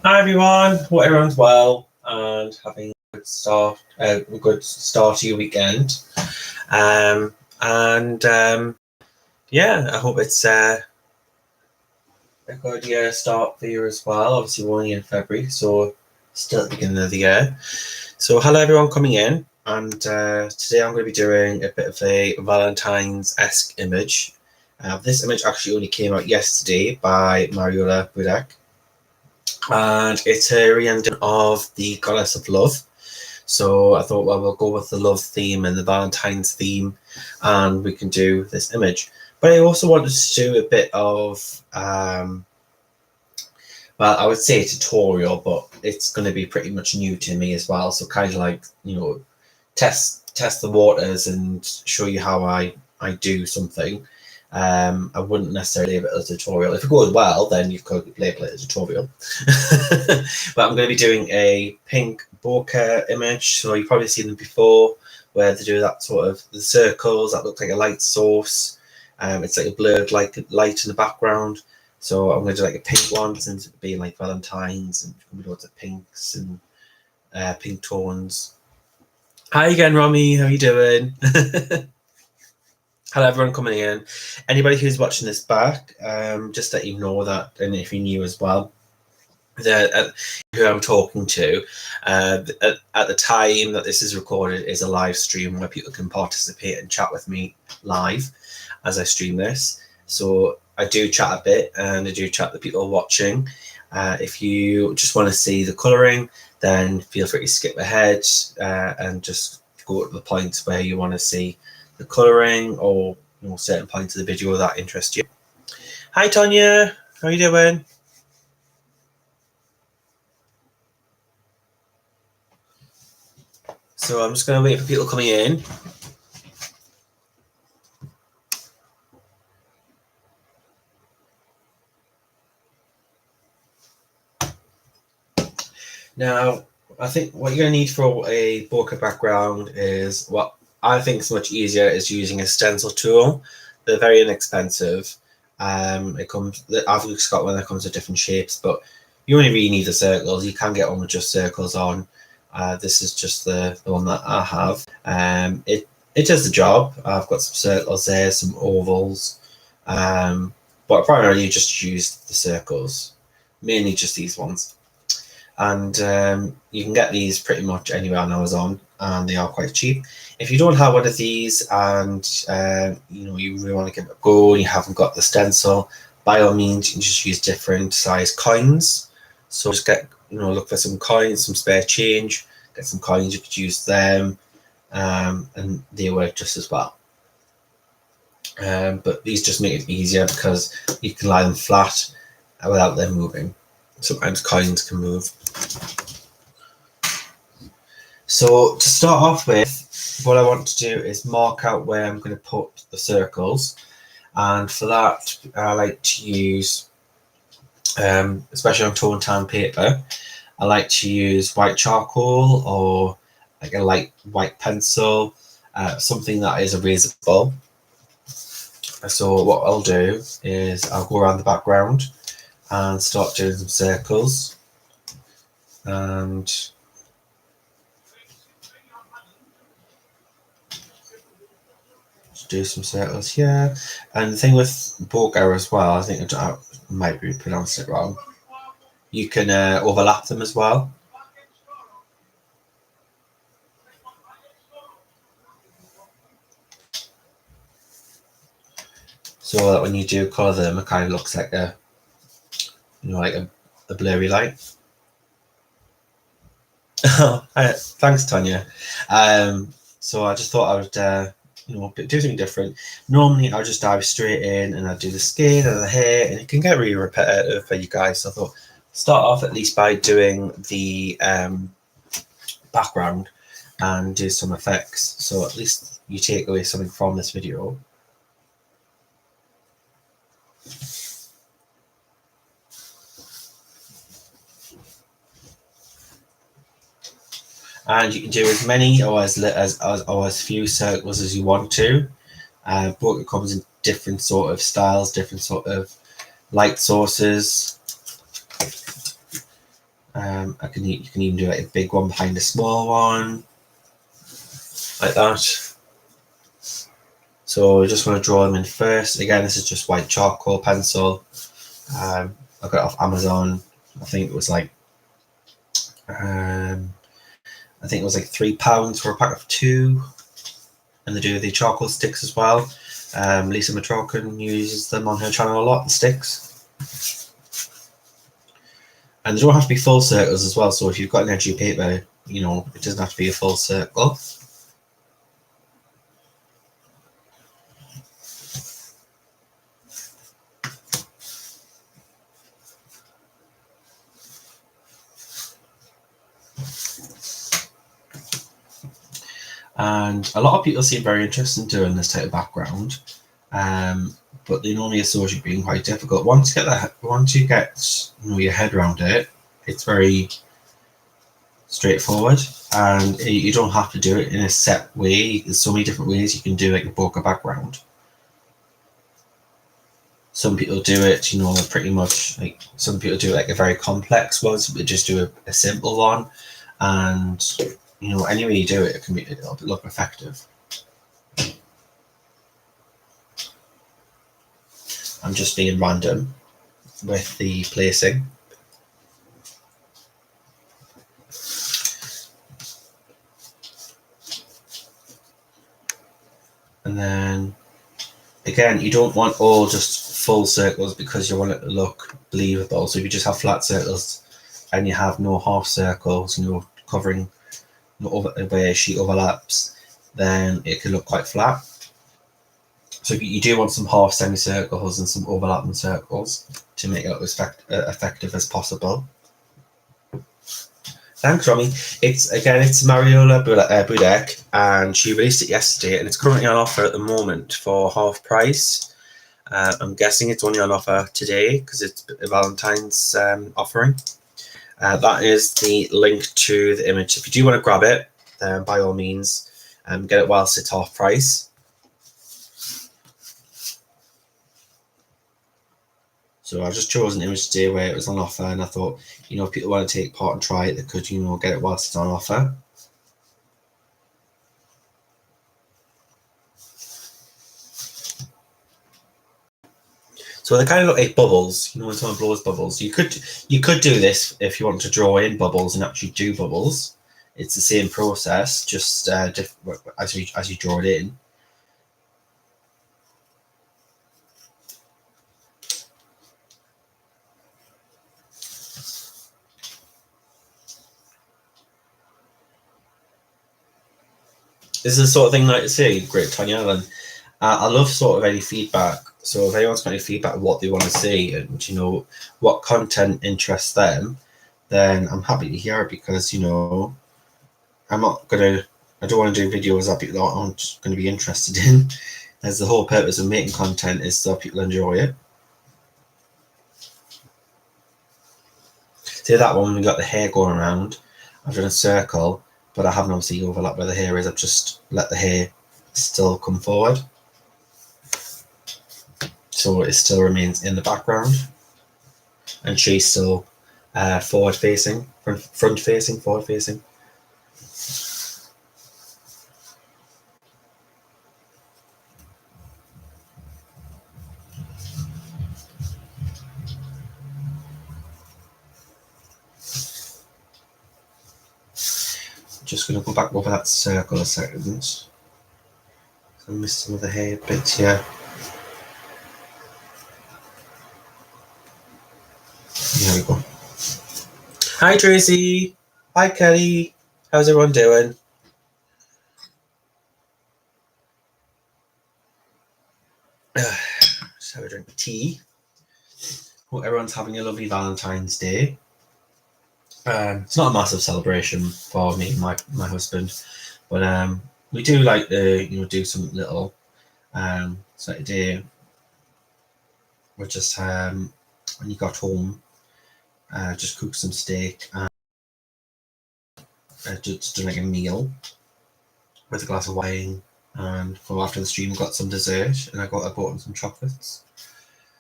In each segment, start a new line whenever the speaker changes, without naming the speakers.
Hi everyone, hope everyone's well and having a good start to your weekend. Yeah, I hope it's a good year start for you as well. Obviously, we're only in February, so still at the beginning of the year. So, hello everyone coming in, and today I'm going to be doing a bit of a Valentines-esque image. This image actually only came out yesterday by Mariola, Budek. And it's a re-ending of the Goddess of Love. So I thought, well, we'll go with the love theme and the Valentine's theme, and we can do this image. But I also wanted to do a bit of, well, I would say a tutorial, but it's going to be pretty much new to me as well. So kind of like, test the waters and show you how I do something. I wouldn't necessarily label it as a tutorial. If it goes well, then you could label it as a tutorial. But I'm going to be doing a pink bokeh image. So you've probably seen them before, where they do that sort of the circles that look like a light source. It's like a blurred light in the background. So I'm going to do like a pink one, since it being like Valentine's and loads of pinks and pink tones. Hi again, Romy. How are you doing? Hello, everyone coming in. Anybody who's watching this back, just let you know that, and if you're new as well, that who I'm talking to at the time that this is recorded is a live stream where people can participate and chat with me live as I stream this. So I do chat a bit, and I do chat with people watching. If you just want to see the colouring, then feel free to skip ahead and just go to the point where you want to see the colouring or certain points of the video that interest you. Hi Tonya, how are you doing? So I'm just going to wait for people coming in. Now, I think what you're going to need for a bokeh background is what I think is much easier is using a stencil tool. They're very inexpensive. I've just got one that comes with different shapes, but you only really need the circles. You can get one with just circles on. This is just the one that I have. It does the job. I've got some circles there, some ovals, but primarily you just use the circles, mainly just these ones. And you can get these pretty much anywhere on Amazon, and they are quite cheap. If you don't have one of these and you really want to give it a go and you haven't got the stencil, by all means you can just use different size coins. So just get look for some coins, some spare change, get some coins, you could use them, and they work just as well. But these just make it easier because you can lie them flat without them moving. Sometimes coins can move. So to start off with, what I want to do is mark out where I'm going to put the circles, and for that I like to use, especially on tone tan paper, I like to use white charcoal or like a light white pencil, something that is erasable. So what I'll do is I'll go around the background and start doing some circles, and do some circles here. And the thing with bokeh as well, I think I might be pronouncing it wrong, you can overlap them as well. So that when you do colour them, it kind of looks like a blurry light. Thanks, Tanya. So I just thought I would do something different. Normally I'll just dive straight in and I'll do the skin and the hair, and it can get really repetitive for you guys. So I thought start off at least by doing the background and do some effects, so at least you take away something from this video. And you can do as many or as few circles as you want to. Bokeh comes in different sort of styles, different sort of light sources. You can even do like a big one behind a small one, like that. So I just want to draw them in first. Again, this is just white charcoal pencil. I got it off Amazon. I think it was like £3 for a pack of 2, and they do the charcoal sticks as well. Lisa Matrokin uses them on her channel a lot, the sticks. And they don't have to be full circles as well, so if you've got an edgy paper, you know, it doesn't have to be a full circle. And a lot of people seem very interested in doing this type of background, but they normally associate being quite difficult. Once you get your head around it, it's very straightforward, and you don't have to do it in a set way. There's so many different ways you can do like a bokeh background. Some people do it, you know, pretty much like some people do like a very complex one, some people just do a simple one, and you know, any way you do it, it'll look effective. I'm just being random with the placing. And then again, you don't want all just full circles because you want it to look believable. So if you just have flat circles and you have no half circles, you know, covering where she overlaps, then it can look quite flat. So you do want some half semicircles and some overlapping circles to make it look as effective as possible. Thanks, Romy. It's Mariola Budek, and she released it yesterday, and it's currently on offer at the moment for half price. I'm guessing it's only on offer today because it's a Valentine's offering. That is the link to the image. If you do want to grab it, then by all means, get it whilst it's half price. So I've just chosen an image today where it was on offer, and I thought, you know, if people want to take part and try it, they could, you know, get it whilst it's on offer. So they kind of look like bubbles, you know, when someone blows bubbles. You could do this if you want to draw in bubbles and actually do bubbles. It's the same process, just as you draw it in. This is the sort of thing like to say, great Tanya Allen. I love sort of any feedback. So if anyone's got any feedback of what they want to see and, you know, what content interests them, then I'm happy to hear it, because, you know, I don't want to do videos that people aren't going to be interested in, as the whole purpose of making content is so people enjoy it. See that one, we got the hair going around. I've done a circle, but I haven't obviously overlapped where the hair is. I've just let the hair still come forward, so it still remains in the background, and she's still forward facing, forward facing. Just going to go back over that circle a second. I missed some of the hair bits here. There we go. Hi Tracy. Hi Kelly. How's everyone doing? Just have a drink of tea. Hope everyone's having a lovely Valentine's Day. It's not a massive celebration for me and my husband, but we do like to, you know, do some little. So today we just when you got home, just cook some steak and just do like a meal with a glass of wine. And after the stream, got some dessert, and I bought him some chocolates.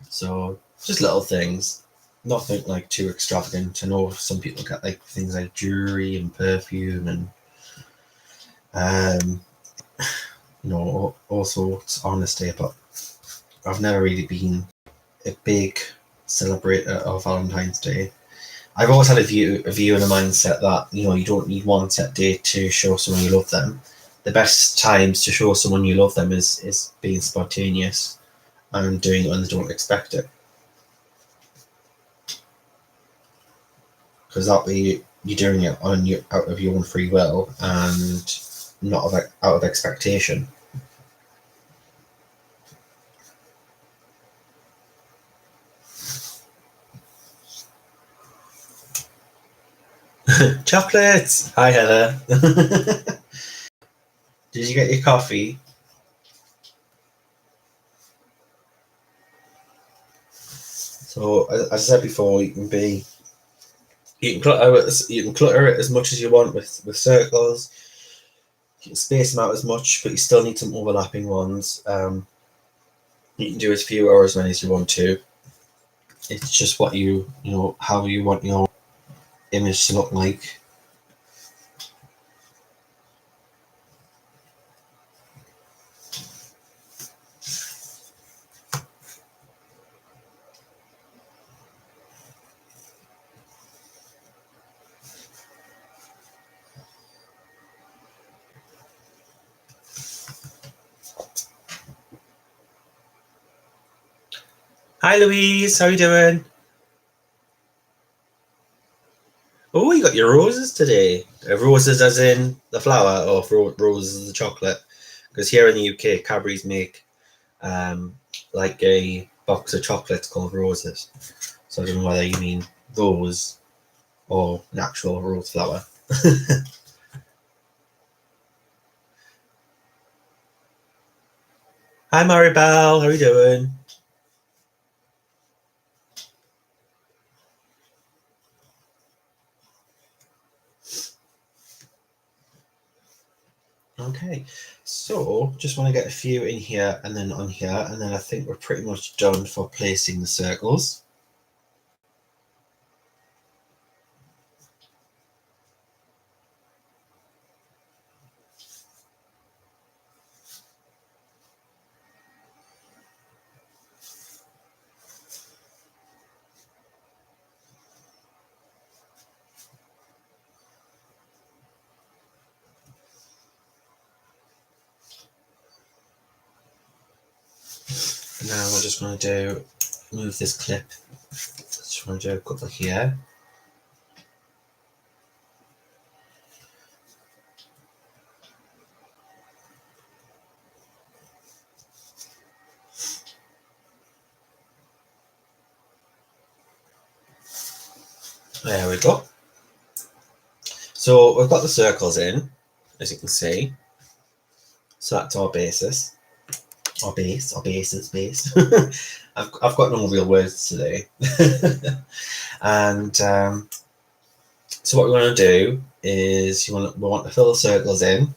So just little things. nothing like too extravagant. I know some people get like things like jewelry and perfume and all sorts, honestly, but I've never really been a big celebrator of Valentine's Day. I've always had a view and a mindset that you don't need one set date to show someone you love them. The best times to show someone you love them is being spontaneous and doing it when they don't expect it, because that way you're doing it out of your own free will and not out of expectation. Chocolates! Hi, Heather. Did you get your coffee? So, as I said before, you can clutter it as much as you want with circles. You can space them out as much, but you still need some overlapping ones. You can do as few or as many as you want to. It's just what how you want your image to look like. Hi, Louise. How you doing? Oh, you got your roses today. Roses as in the flower, or roses as the chocolate? Because here in the UK, Cadbury's make like a box of chocolates called roses. So I don't know whether you mean those or an actual rose flower. Hi, Maribel. How are you doing? Okay, so just want to get a few in here and then on here, and then I think we're pretty much done for placing the circles. Now we're just going to move this clip. Just want to do a couple here. There we go. So we've got the circles in, as you can see. So that's our basis. Our base. I've got no real words today. And so what we want to do is we want to fill the circles in.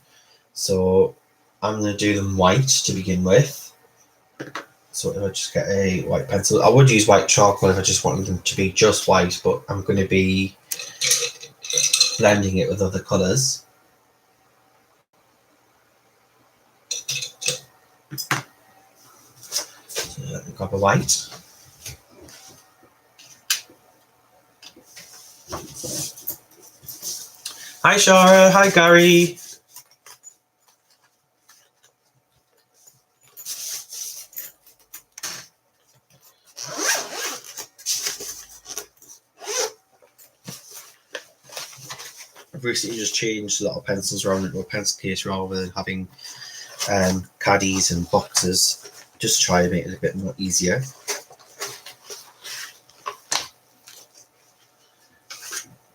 So I'm going to do them white to begin with. So if I just get a white pencil, I would use white charcoal if I just wanted them to be just white, but I'm going to be blending it with other colours. So let me grab a white. Hi Shara, hi Gary. I've recently just changed a lot of pencils around into a pencil case rather than having caddies and boxes, just to try and make it a bit more easier.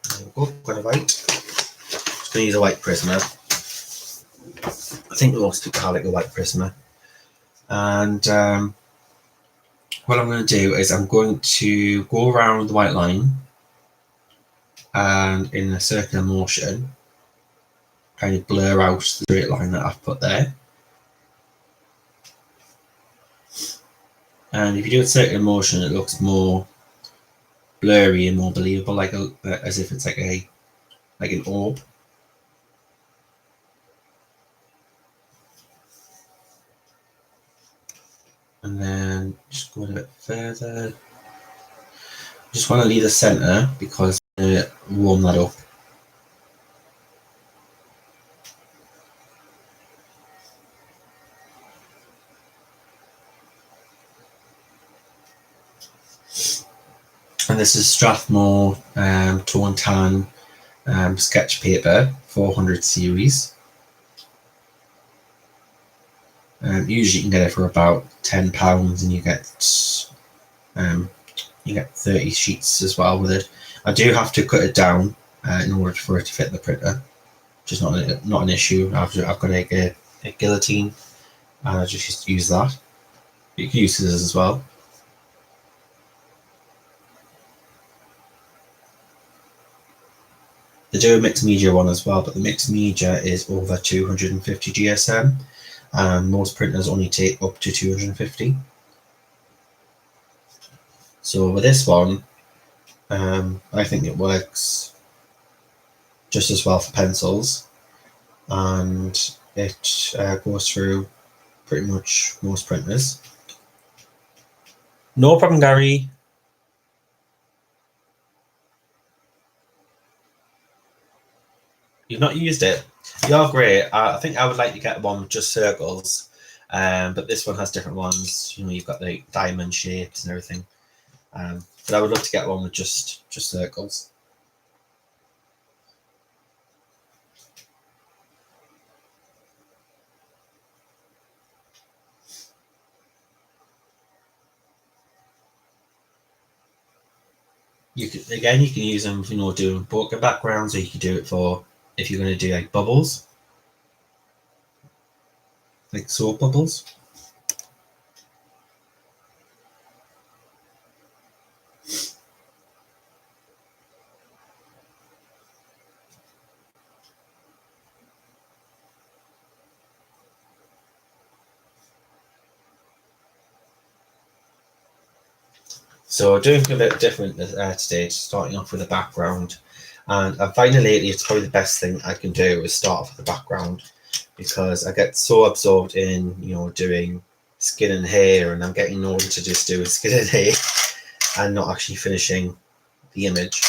There we go, got a white. Just going to use a white Prisma. I think most people have like a white Prisma. And what I'm going to do is I'm going to go around the white line and in a circular motion kind of blur out the straight line that I've put there. And if you do a circular motion, it looks more blurry and more believable, like as if it's like an orb. And then just going a bit further. Just want to leave the center because I'm going to warm that up. And this is Strathmore Tone Tan sketch paper 400 series. Usually you can get it for about £10 and you get 30 sheets as well with it. I do have to cut it down in order for it to fit the printer, which is not an issue. I've got a guillotine and I just use that. You can use scissors as well. They do a mixed media one as well, but the mixed media is over 250 GSM, and most printers only take up to 250. So with this one, I think it works just as well for pencils, and it goes through pretty much most printers. No problem, Gary. You've not used it. You're great. I think I would like to get one with just circles, but this one has different ones. You know, you've got the diamond shapes and everything. But I would love to get one with just circles. You can use them, you know, doing Bokeh backgrounds, or you could do it for if you're going to do like bubbles, like soap bubbles. So doing a bit different today, starting off with a background. And I'm finding lately it's probably the best thing I can do is start off with the background, because I get so absorbed in, you know, doing skin and hair, and I'm getting known to just do skin and hair and not actually finishing the image.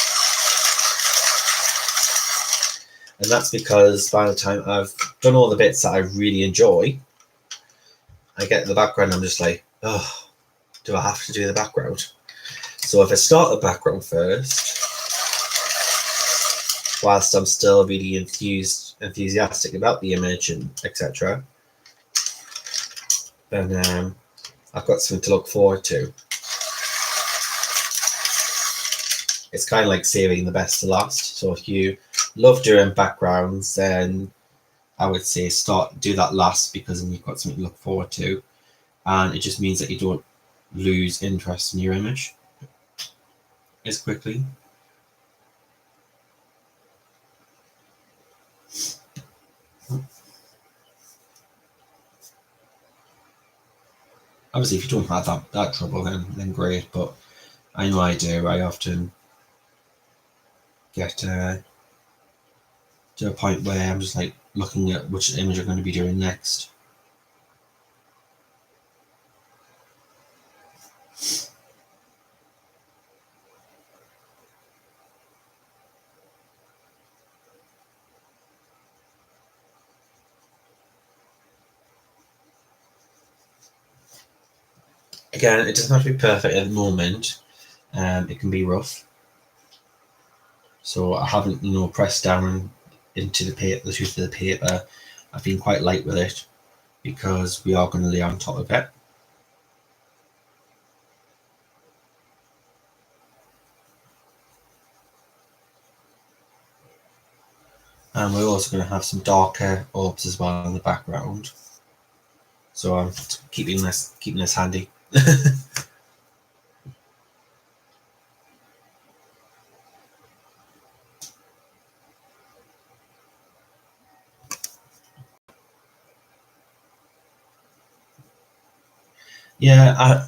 And that's because by the time I've done all the bits that I really enjoy, I get the background, I'm just like, oh, do I have to do the background? So if I start the background first, whilst I'm still really enthusiastic about the image and etc., then I've got something to look forward to. It's kind of like saving the best to last. So if you love doing backgrounds, then I would say do that last, because then you've got something to look forward to, and it just means that you don't lose interest in your image as quickly. Obviously, if you don't have that trouble, then great. But I know I do. I often get to a point where I'm just like looking at which image I'm going to be doing next. Again, it doesn't have to be perfect at the moment. It can be rough. So I haven't, you know, pressed down into the tooth of the paper. I've been quite light with it because we are going to lay on top of it. And we're also going to have some darker orbs as well in the background. So I'm keeping this handy. Yeah,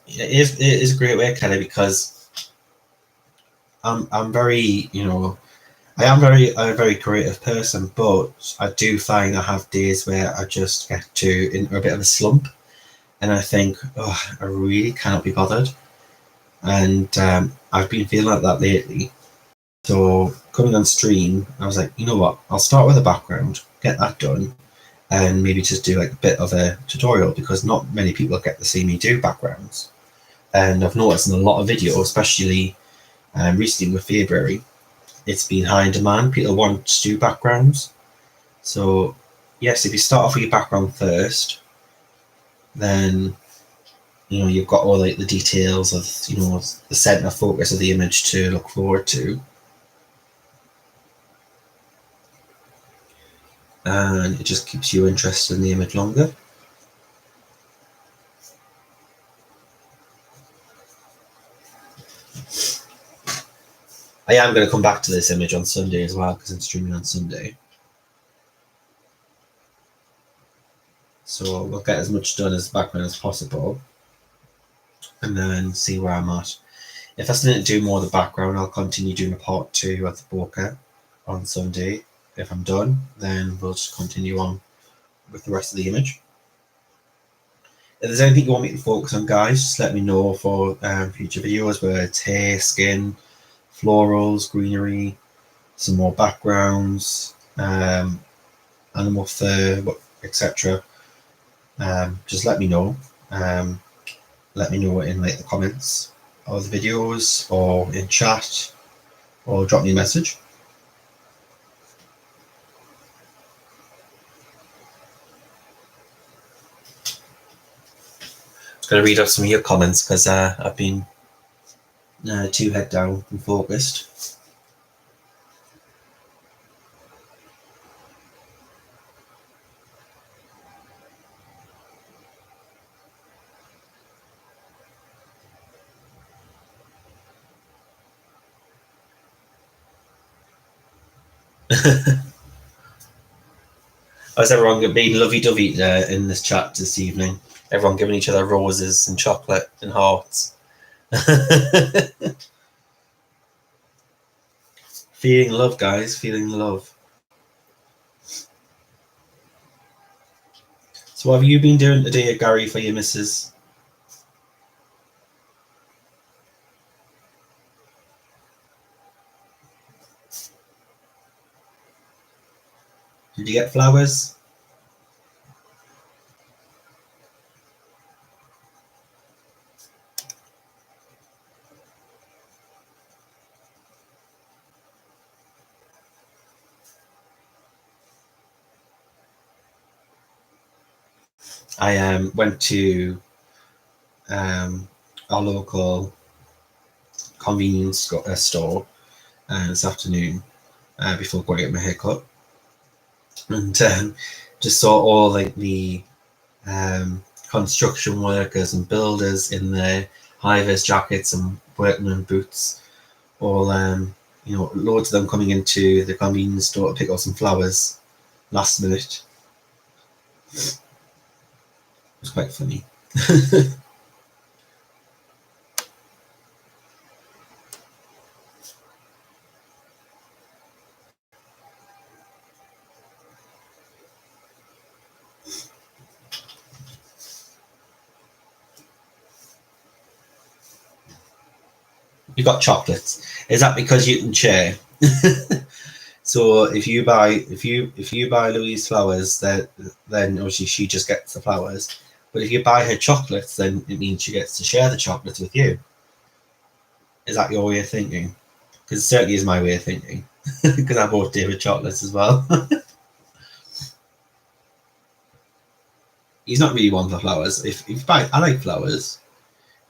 it is a great way, Kelly, because I'm very, I am very a very creative person, but I do find I have days where I just get into a bit of a slump, and I think, oh, I really cannot be bothered. And I've been feeling like that lately. So coming on stream, I was like, you know what? I'll start with a background, get that done, and maybe just do like a bit of a tutorial, because not many people get to see me do backgrounds. And I've noticed in a lot of videos, especially recently with February, it's been high in demand. People want to do backgrounds. So yes, if you start off with your background first, then you've got all like the details of the center focus of the image to look forward to, and it just keeps you interested in the image longer. I am going to come back to this image on Sunday as well, because I'm streaming on Sunday. So we'll get as much done as background as possible, and then see where I'm at. If I still need to do more of the background, I'll continue doing a part 2 of the bokeh on Sunday. If I'm done, then we'll just continue on with the rest of the image. If there's anything you want me to focus on, guys, just let me know for future videos, whether it's hair, skin, florals, greenery, some more backgrounds, animal fur, etc. Just let me know. Let me know in like the comments of the videos, or in chat, or drop me a message. I'm going to read out some of your comments, because I've been too head down and focused. How's everyone being lovey-dovey in this chat this evening? Everyone giving each other roses and chocolate and hearts. Feeling love, guys. Feeling love. So what have you been doing today, Gary, for your missus? Did you get flowers? I went to our local convenience store this afternoon before going to get my haircut, and just saw all like the construction workers and builders in their high-vis jackets and workman boots, all loads of them coming into the convenience store to pick up some flowers last minute. It was quite funny. You got chocolates. Is that because you can share? So if you buy Louise flowers, then obviously she just gets the flowers. But if you buy her chocolates, then it means she gets to share the chocolates with you. Is that your way of thinking? Because it certainly is my way of thinking. Because I bought David chocolates as well. He's not really one for flowers. If you buy, I like flowers.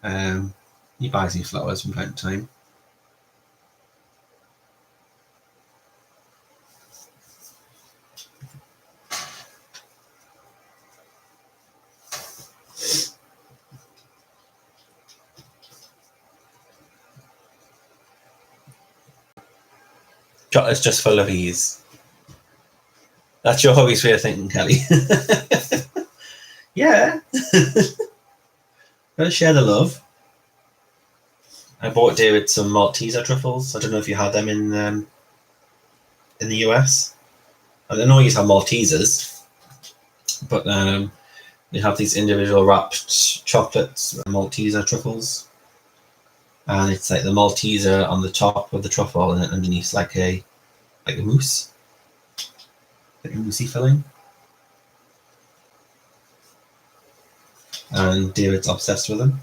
He buys me flowers from time to time. Chocolate's just full of ease. That's your hobby's way of thinking, Kelly. Yeah. Gotta share the love. I bought David some Malteser truffles. I don't know if you had them in the US. I don't know you have Maltesers, but they have these individual wrapped chocolates, Malteser truffles, and it's like the Malteser on the top of the truffle, and underneath like a mousse, like a moussey filling. And David's obsessed with them.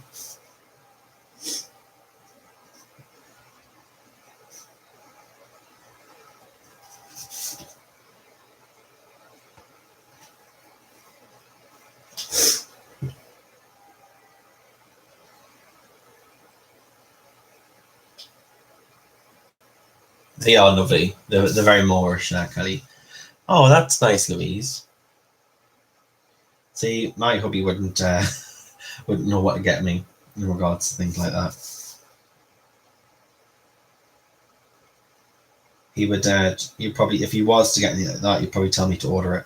They are lovely. They're very Moorish, Kelly. Oh, that's nice, Louise. See, my hubby wouldn't wouldn't know what to get me in regards to things like that. He would you probably, if he was to get anything like that, he'd probably tell me to order it.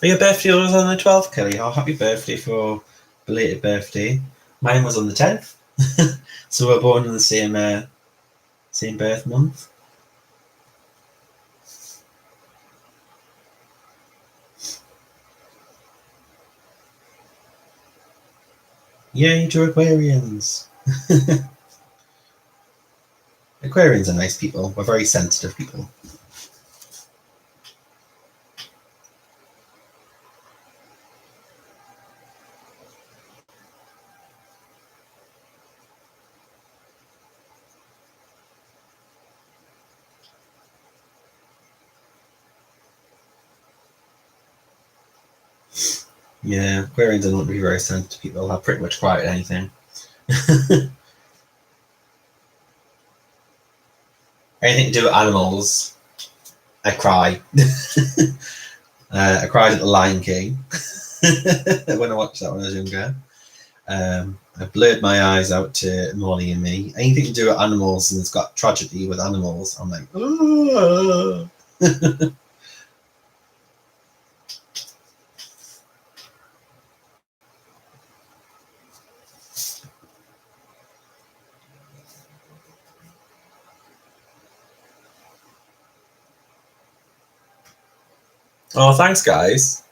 Your birthday was on the 12th, Kelly. Oh, happy birthday for belated birthday. Mine was on the 10th. So we're born in the same birth month. Yay to Aquarians. Aquarians are nice people. We're very sensitive people. Yeah, Aquarians are not really very sensitive people. They're pretty much quiet at anything. Anything to do with animals, I cry. I cried at The Lion King when I watched that when I was younger. I blurred my eyes out to Molly and Me. Anything to do with animals and it's got tragedy with animals, I'm like, oh. Oh, thanks, guys.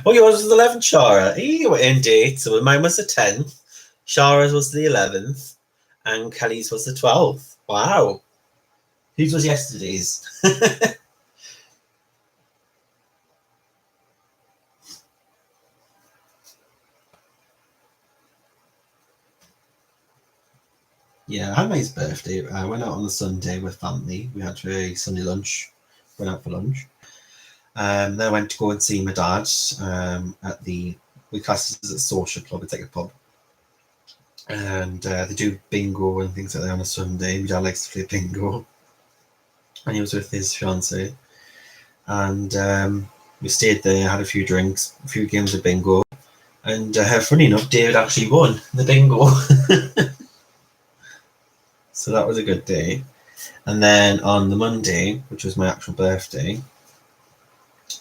Oh, yours was the 11th, Shara. You were in date. So mine was the 10th. Shara's was the 11th. And Kelly's was the 12th. Wow. Whose was yesterday's? Yeah, I had my birthday. I went out on the Sunday with family. We had a Sunday lunch. Went out for lunch. Then I went to go and see my dad at we class it as a social club. It's like a pub. And they do bingo and things like that on a Sunday. My dad likes to play bingo. And he was with his fiance. And we stayed there, had a few drinks, a few games of bingo. And funny enough, David actually won the bingo. So that was a good day. And then on the Monday, which was my actual birthday,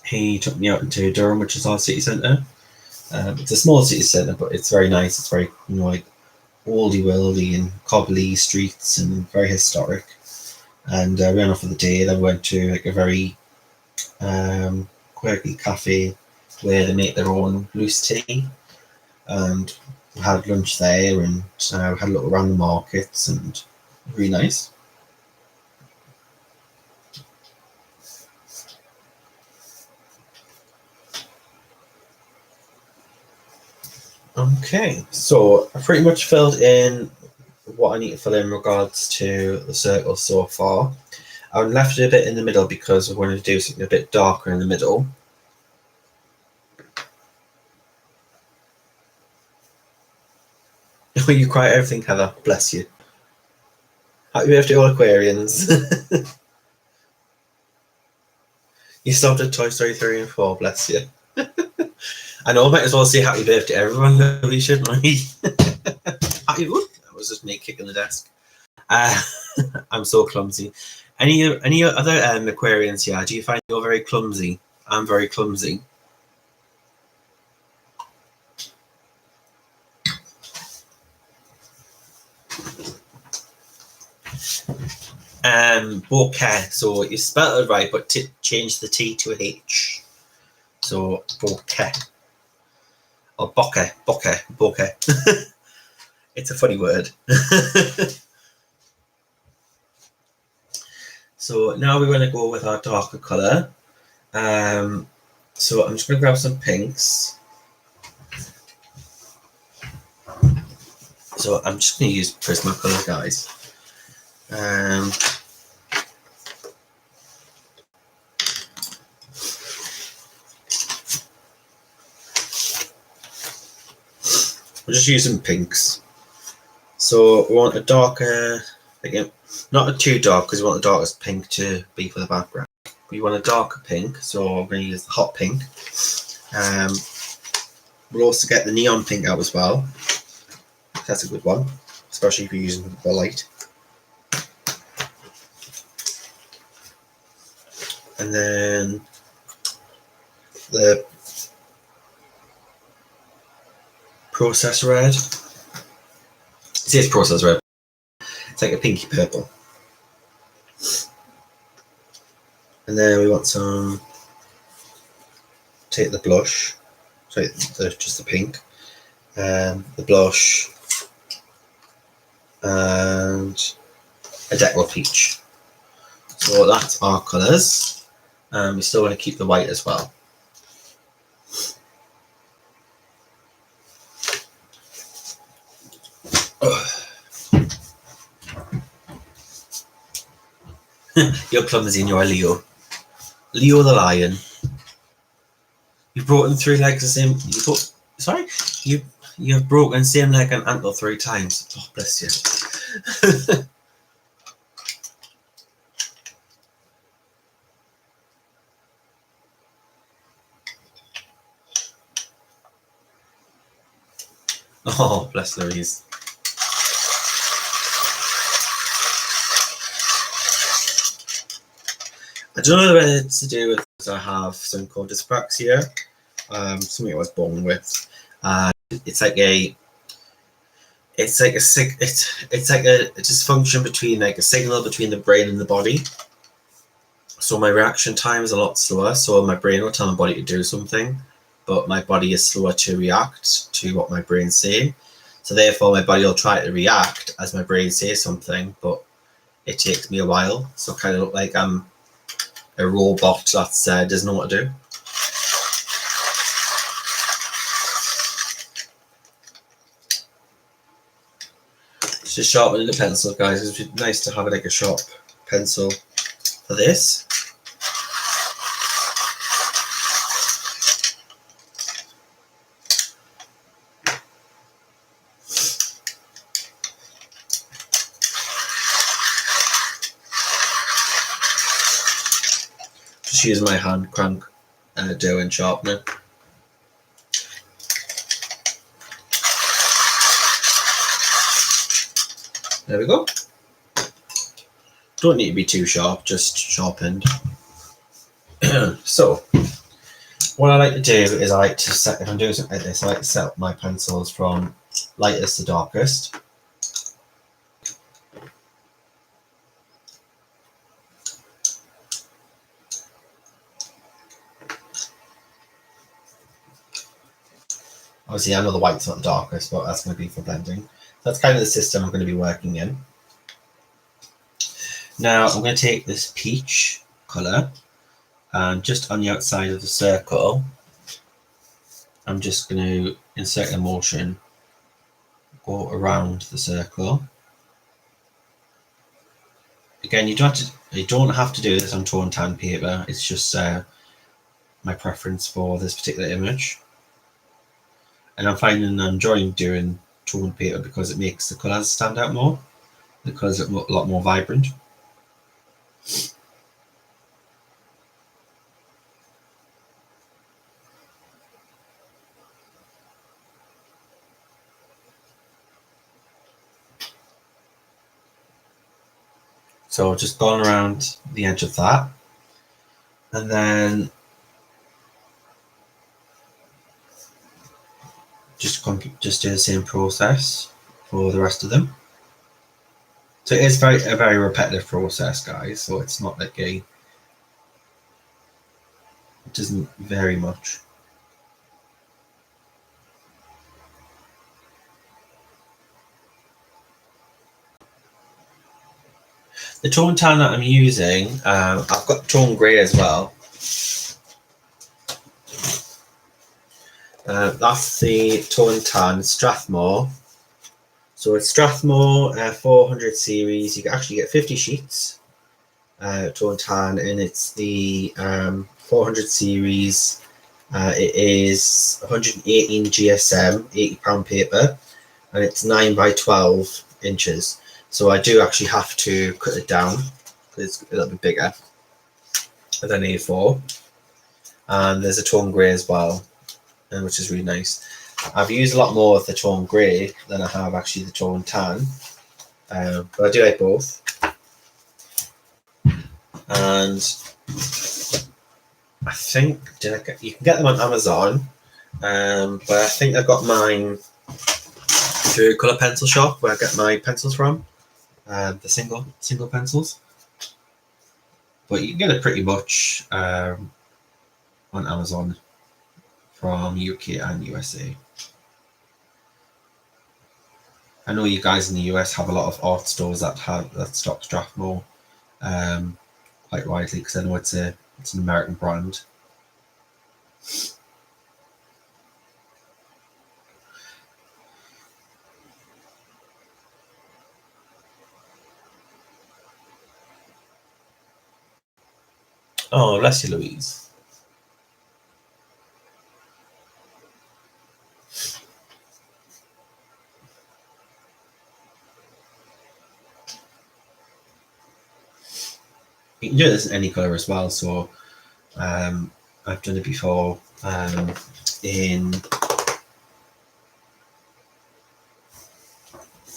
he took me out into Durham, which is our city centre. It's a small city centre, but it's very nice. It's very, like oldie-worldy and cobbly streets and very historic. And we went off for the day. Then we went to like a very quirky cafe where they make their own loose tea. And we had lunch there and we had a look around the markets and really nice. Okay, so I pretty much filled in what I need to fill in regards to the circle so far. I left it a bit in the middle because I wanted to do something a bit darker in the middle. You cry everything, Heather. Bless you. Happy birthday, all Aquarians. You stopped at Toy Story 3 and 4, bless you. I know I might as well say happy birthday to everyone, really, shouldn't we? Happy birthday. That was just me kicking the desk. I'm so clumsy. Any other Aquarians here? Do you find you're very clumsy? I'm very clumsy. Bokeh. So you spelled it right, but change the T to a H. So Bokeh. Or Bokeh. It's a funny word. So now we're going to go with our darker colour. So I'm just going to grab some pinks. So I'm just going to use Prismacolor, guys. We're just using pinks. So we want a darker, again, not too dark because we want the darkest pink to be for the background. We want a darker pink, so I'm going to use the hot pink. We'll also get the neon pink out as well. That's a good one, especially if you're using the light. And then the process red. It says process red. It's like a pinky purple. And then we want some, take the blush, sorry, just the pink, the blush, and a Decor Peach. So that's our colours. We still want to keep the white as well. You're clumsy and you're a Leo. Leo the lion. You've broken 3 legs the same. You've broken same leg and ankle 3 times. Oh, bless you. Oh, bless Louise. I don't know whether it's to do with I have something called dyspraxia, something I was born with. It's like a dysfunction between like a signal between the brain and the body. So my reaction time is a lot slower. So my brain will tell my body to do something, but my body is slower to react to what my brain's saying. So therefore, my body will try to react as my brain says something, but it takes me a while. So kind of look like I'm a robot that doesn't know what to do. Just sharpening the pencil, guys. It's nice to have like a sharp pencil for this. Just use my hand crank doing sharpening. There we go. Don't need to be too sharp, just sharpened. So, what I like to do is I like to set, if I'm doing something like this, I like to set up my pencils from lightest to darkest. Obviously, I know the white's not the darkest, but that's going to be for blending. That's kind of the system I'm going to be working in. Now I'm going to take this peach colour and just on the outside of the circle, I'm just going to insert a motion, go around the circle. Again, you don't have to do this on torn tan paper. It's just my preference for this particular image. And I'm finding I'm enjoying doing torn paper because it makes the colours stand out more. The colours look a lot more vibrant. So just going around the edge of that, and then just do the same process for the rest of them. So it is a very repetitive process, guys. So it's not like it doesn't vary much. The tone tan that I'm using, I've got tone grey as well. That's the tone tan Strathmore. So it's Strathmore 400 series. You can actually get 50 sheets tone tan, and it's the 400 series. It is 118 GSM, 80-pound paper, and it's 9 by 12 inches. So I do actually have to cut it down because it's a little bit bigger than A4. And there's a tone grey as well, which is really nice. I've used a lot more of the tone grey than I have actually the tone tan, but I do like both. And I think you can get them on Amazon, but I think I got mine through Colour Pencil Shop, where I get my pencils from, the single pencils. But you can get it pretty much on Amazon from UK and USA. I know you guys in the US have a lot of art stores that stock Strathmore quite widely, because I know it's an American brand. Oh, bless you, Louise. You can do this in any colour as well. So I've done it before in.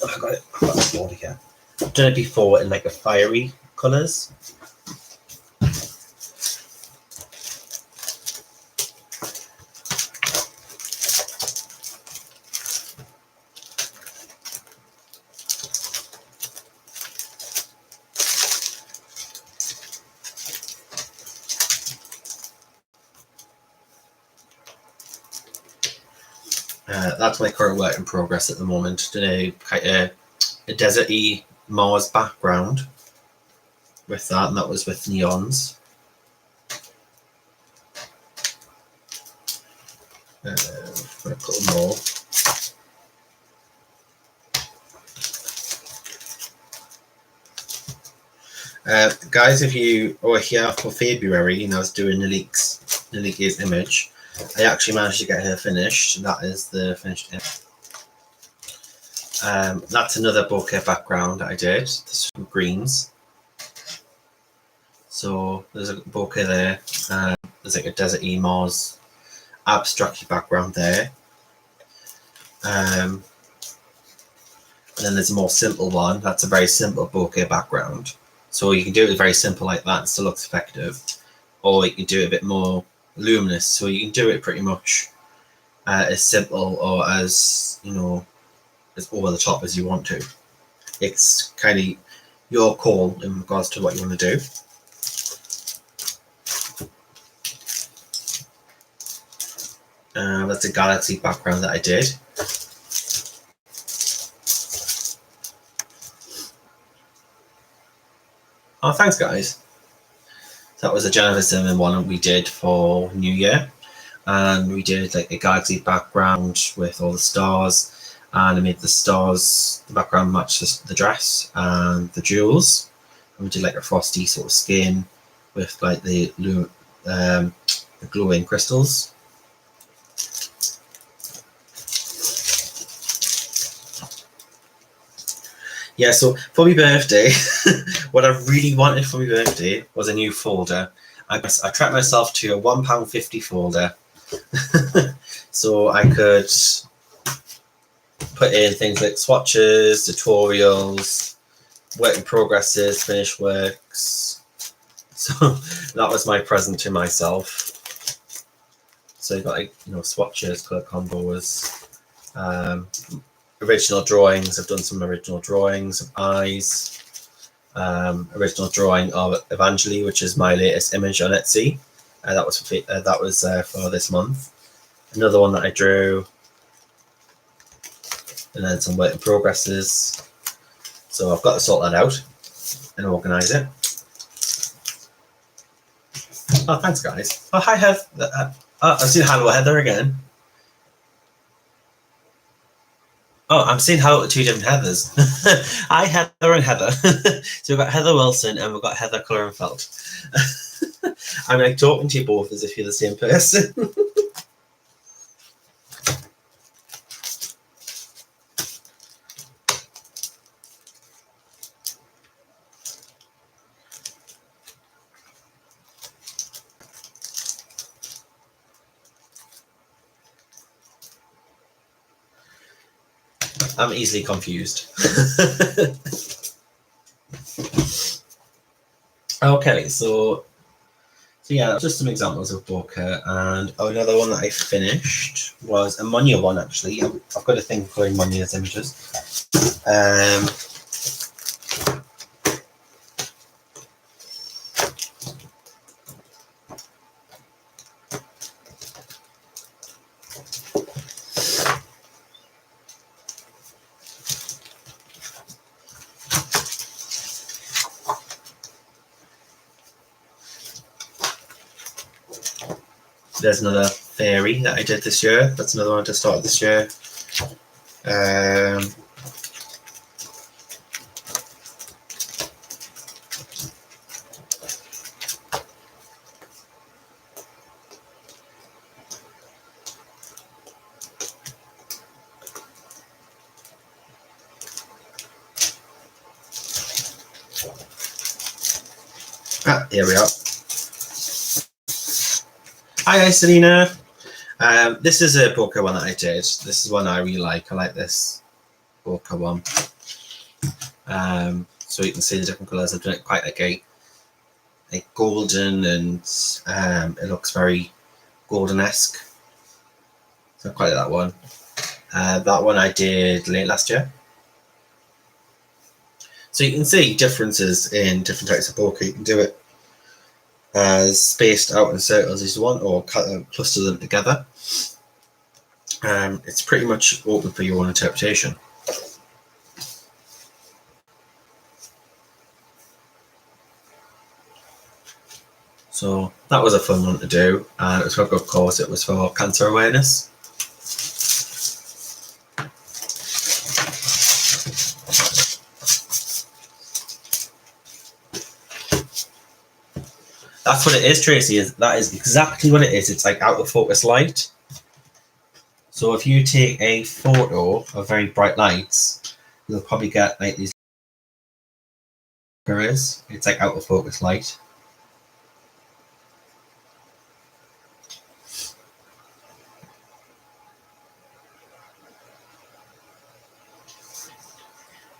I've got the board again. I've done it before in like a fiery colours. That's my current work in progress at the moment. Did a deserty Mars background with that, and that was with neons. A couple more. Guys, if you are here for February, I was doing Nalike's image. I actually managed to get her finished. That is the finished image. That's another bokeh background that I did. This is greens. So there's a bokeh there. There's like a deserty Mars abstract background there. And then there's a more simple one. That's a very simple bokeh background. So you can do it very simple like that and still looks effective. Or you can do it a bit more luminous. So you can do it pretty much as simple or as, as over the top as you want to. It's kind of your call in regards to what you want to do. That's a galaxy background that I did. Oh, thanks, guys. That was a Jennifer Zimmerman one we did for New Year. And we did like a galaxy background with all the stars. And I made the background match the dress and the jewels. And we did like a frosty sort of skin with like the glowing crystals. Yeah, so for my birthday, what I really wanted for my birthday was a new folder. I tracked myself to a £1.50 folder, so I could put in things like swatches, tutorials, work in progresses, finished works. So that was my present to myself. So you've got, like, swatches, colour combos, original drawings. I've done some original drawings of eyes. Original drawing of Evangeline, which is my latest image on Etsy. That was for this month. Another one that I drew, and then some work in progresses. So I've got to sort that out and organise it. Oh, thanks, guys. Oh, hi, Heather. I've seen hello, Heather, again. Oh, I'm seeing hello to two different Heathers. Hi, Heather and Heather. So we've got Heather Wilson and we've got Heather Clarenfeld. I'm like talking to you both as if you're the same person. I'm easily confused. Okay, so yeah, just some examples of Bokeh, and another one that I finished was a Munya one, actually. I've got a thing for Munya's images. There's another fairy that I did this year. That's another one to start this year. Here we are. Hi, Selena. This is a Bokeh one that I did. This is one I really like. I like this Bokeh one. So you can see the different colours. I've done it quite like a golden, and it looks very golden-esque. So I quite like that one. That one I did late last year. So you can see differences in different types of Bokeh. You can do it as spaced out in circles as you want, or cluster them together. It's pretty much open for your own interpretation. So that was a fun one to do, and it was for a good cause. It was for cancer awareness. That's what it is, Tracy. That is exactly what it is. It's like out of focus light. So if you take a photo of very bright lights, you'll probably get like these mirrors. It's like out of focus light.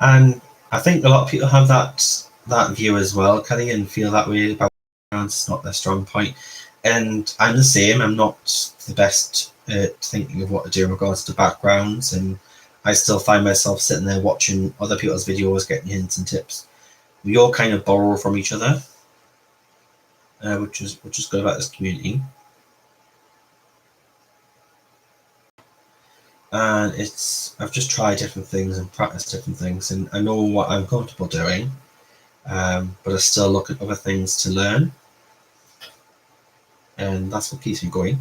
And I think a lot of people have that view as well, Kelly, and feel that way about backgrounds. It's not their strong point. And I'm the same. I'm not the best at thinking of what to do in regards to backgrounds, and I still find myself sitting there watching other people's videos, getting hints and tips. We all kind of borrow from each other, which is good about this community. And I've just tried different things and practiced different things, and I know what I'm comfortable doing, but I still look at other things to learn, and that's what keeps me going.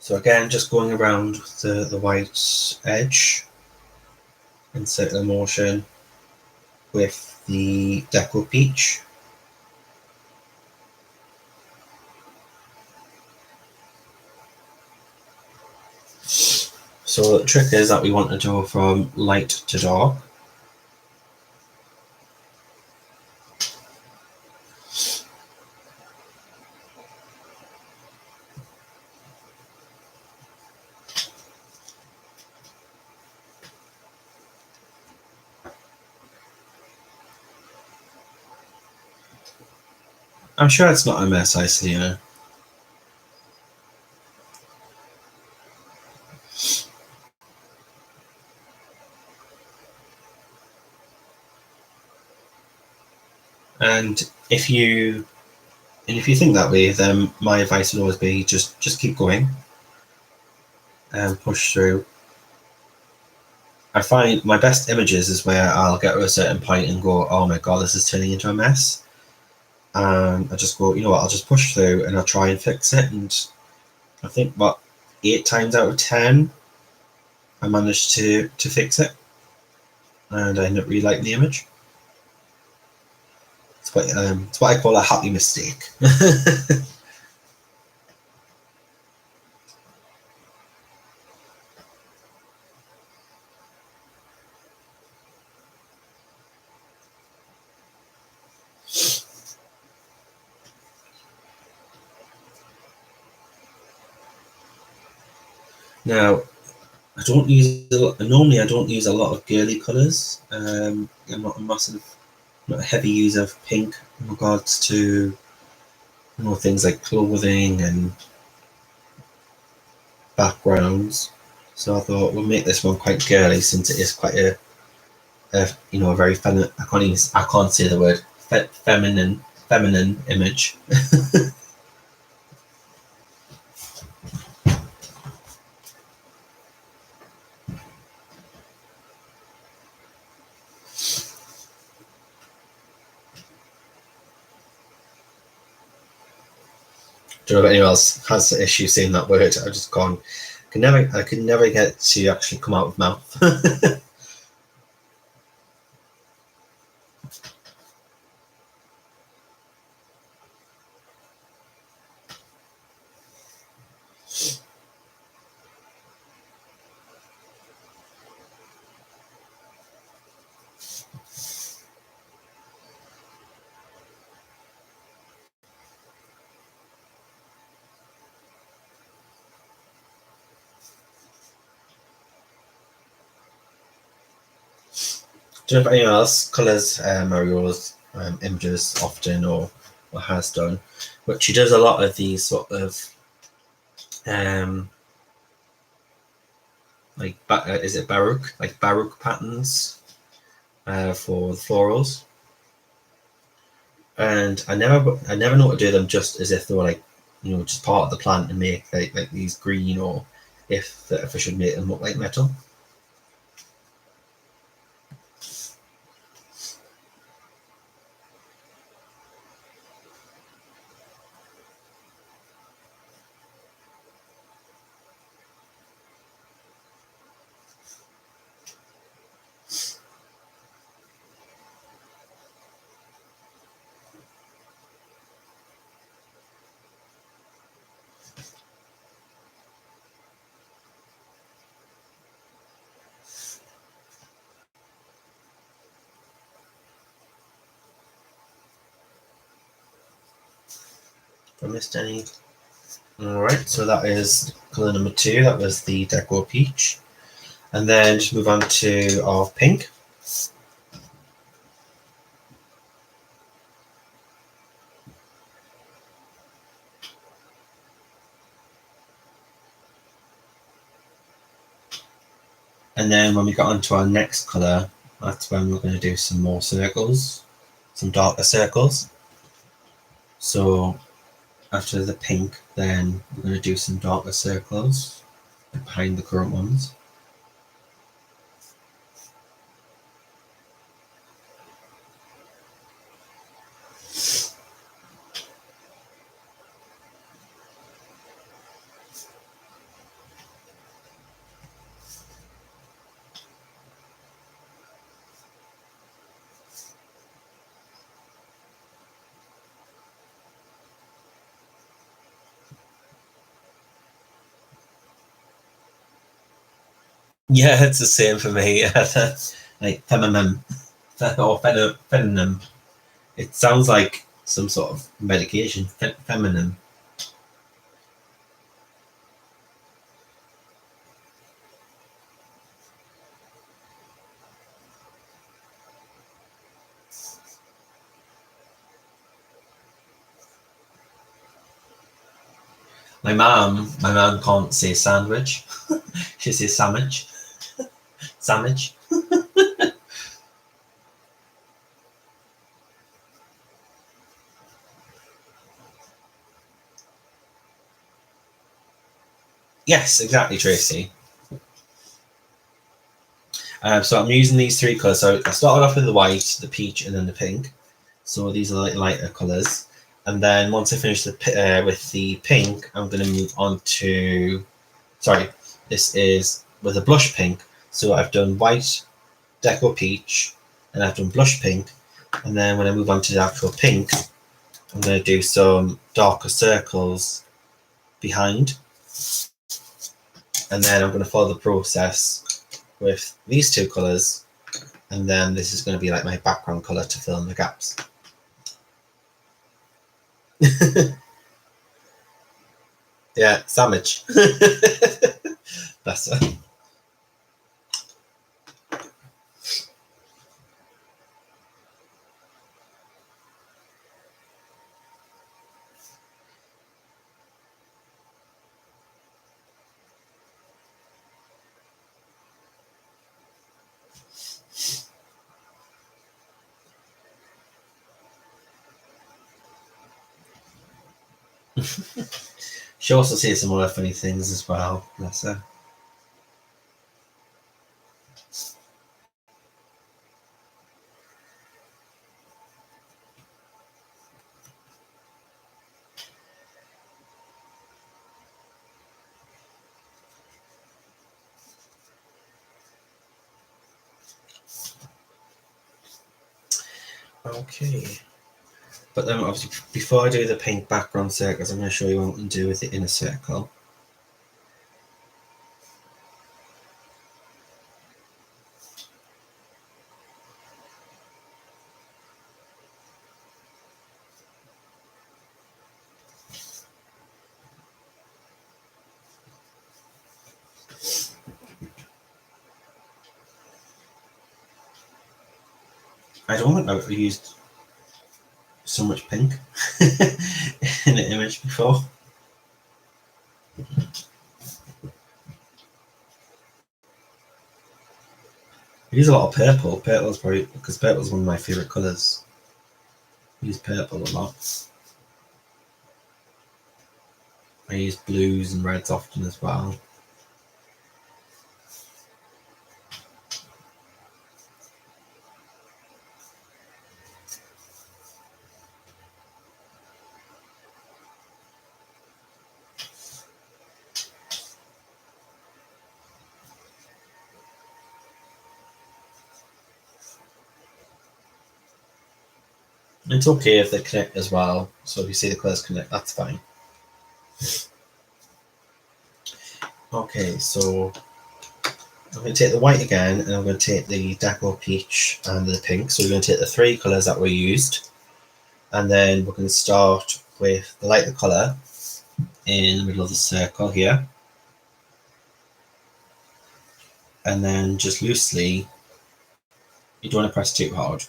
So again, just going around the white edge. in circular motion with the Deco Peach. So the trick is that we want to go from light to dark. I'm sure it's not a mess, Icelina. And if you think that way, then my advice would always be just keep going and push through. I find my best images is where I'll get to a certain point and go, oh my god, this is turning into a mess. And I just go, you know what, I'll just push through and I'll try and fix it. And I think about 8 times out of 10, I managed to fix it. And I end up really liking the image. It's what I call a happy mistake. Now, I don't use normally I don't use a lot of girly colours. I'm not a heavy user of pink in regards to things like clothing and backgrounds. So I thought we'll make this one quite girly since it is quite a very feminine. I can't say the word feminine image. Don't know if anyone else has an issue saying that word. I've just gone. I could never get to actually come out of mouth. Do you know if anyone else colours Mariola's images often or has done? But she does a lot of these sort of is it Baroque? Like Baroque patterns for the florals. And I never know what to do them just as if they were like, just part of the plant and make like these green, or if I should make them look like metal. If I missed any. Alright, so that is colour number 2, that was the Deco Peach. And then just move on to our pink. And then when we got onto our next colour, that's when we're going to do some more circles, some darker circles. So after the pink, then we're going to do some darker circles behind the current ones. Yeah, it's the same for me. Like feminine or feminine. It sounds like some sort of medication. Feminine. My mom can't say sandwich. She says sandwich. Sandwich. Yes, exactly, Tracy. So I'm using these three colours. So I started off with the white, the peach, and then the pink. So these are like lighter colours. And then once I finish with the pink, I'm going to move on to. Sorry, this is with a blush pink. So I've done white, deco peach, and I've done blush pink. And then when I move on to the actual pink, I'm going to do some darker circles behind. And then I'm going to follow the process with these two colours. And then this is going to be like my background colour to fill in the gaps. Yeah, sandwich. That's it. She also says some other funny things as well. Bless her. Okay. But then obviously before I do the pink background circles, I'm going to show you what I'm going to do with the inner circle. I don't think I've used so much pink in an image before. I use a lot of purple. Purple's probably because purple's one of my favourite colours. I use purple a lot. I use blues and reds often as well. It's okay if they connect as well. So if you see the colours connect, that's fine. Okay, so I'm going to take the white again, and I'm going to take the Deco Peach and the pink. So we're going to take the three colours that we used, and then we're going to start with the lighter colour in the middle of the circle here, and then just loosely. You don't want to press too hard.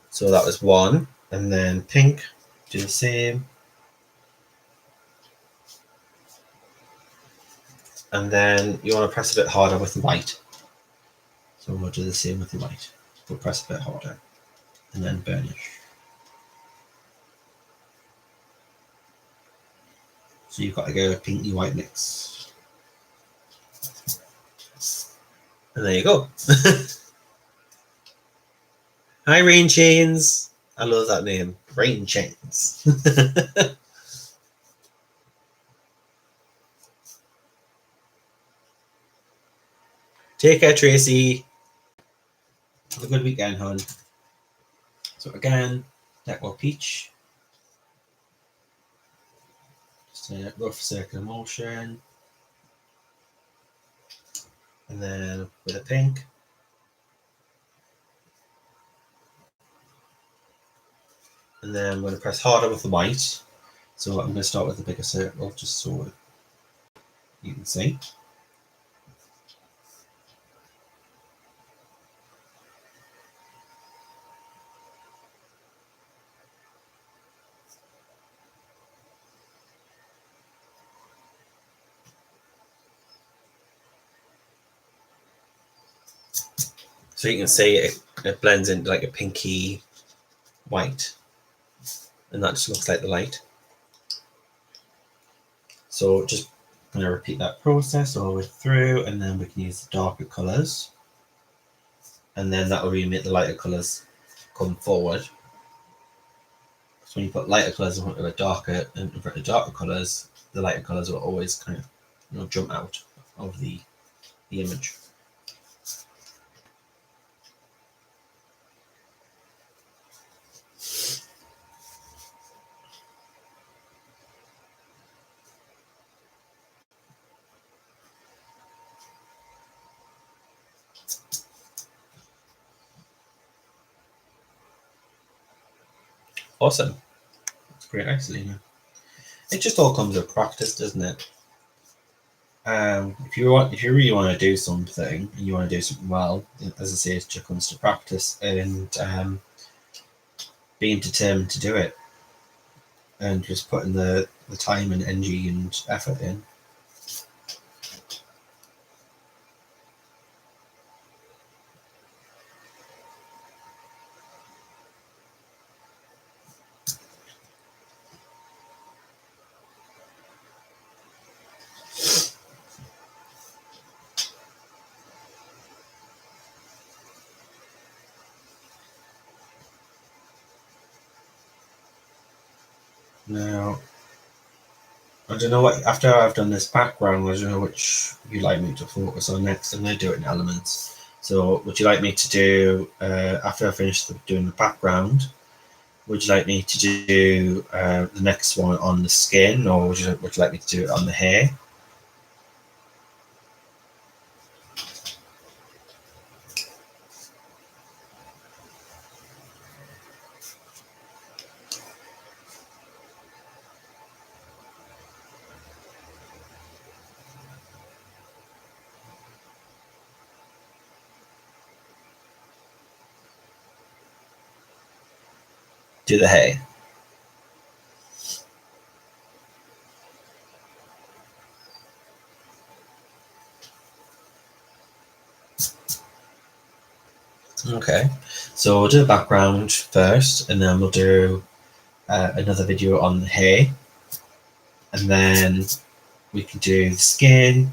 So that was one, and then pink, do the same. And then you want to press a bit harder with the white. So we'll do the same with the white. We'll press a bit harder, and then burnish. So you've got to go pinky white mix. And there you go. Hi, Rain Chains. I love that name. Rain Chains. Take care, Tracy. Have a good weekend, hon. So again, that will peach. Just So rough circular motion, and then with a pink. And then I'm going to press harder with the white. So I'm going to start with the bigger circle, just so you can see. So you can see it blends into like a pinky white, and that just looks like the light. So just going to repeat that process all the way through, and then we can use the darker colours, and then that will really make the lighter colours come forward. So when you put lighter colours in front of a darker, in front of darker colours, the lighter colours will always kind of jump out of the image. Awesome. That's great, actually. It just all comes with practice, doesn't it? If you really want to do something and you want to do something well, as I say, it just comes to practice and being determined to do it, and just putting the time and energy and effort in. Now, I don't know what, after I've done this background, I don't know which you'd like me to focus on next. I'm going to do it in elements. So would you like me to do, after I finish doing the background, would you like me to do the next one on the skin, or would you like me to do it on the hair? Do the hair. Okay, so we'll do the background first, and then we'll do another video on the hair, and then we can do the skin,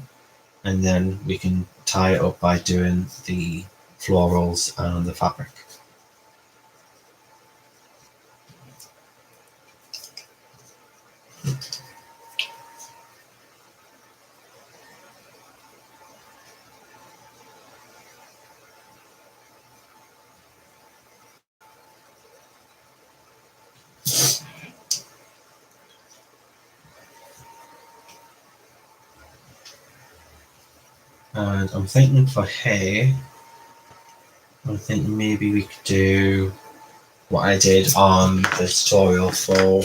and then we can tie it up by doing the florals and the fabric. And I'm thinking for hair, I'm thinking maybe we could do what I did on the tutorial for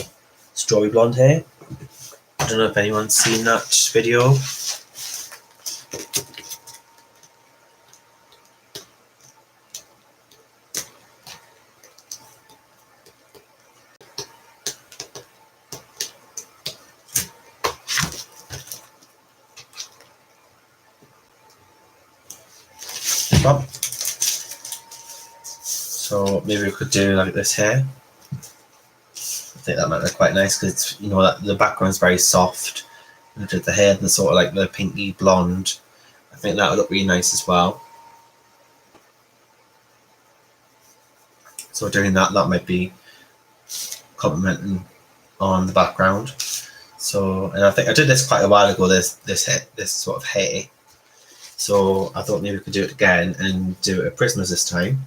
strawberry blonde hair. I don't know if anyone's seen that video. So maybe we could do like this hair. I think that might look quite nice because the background's very soft. And I did the hair and sort of like the pinky blonde. I think that would look really nice as well. So doing that might be complementing on the background. So, and I think I did this quite a while ago. This sort of hair. So I thought maybe we could do it again and do it at Christmas this time.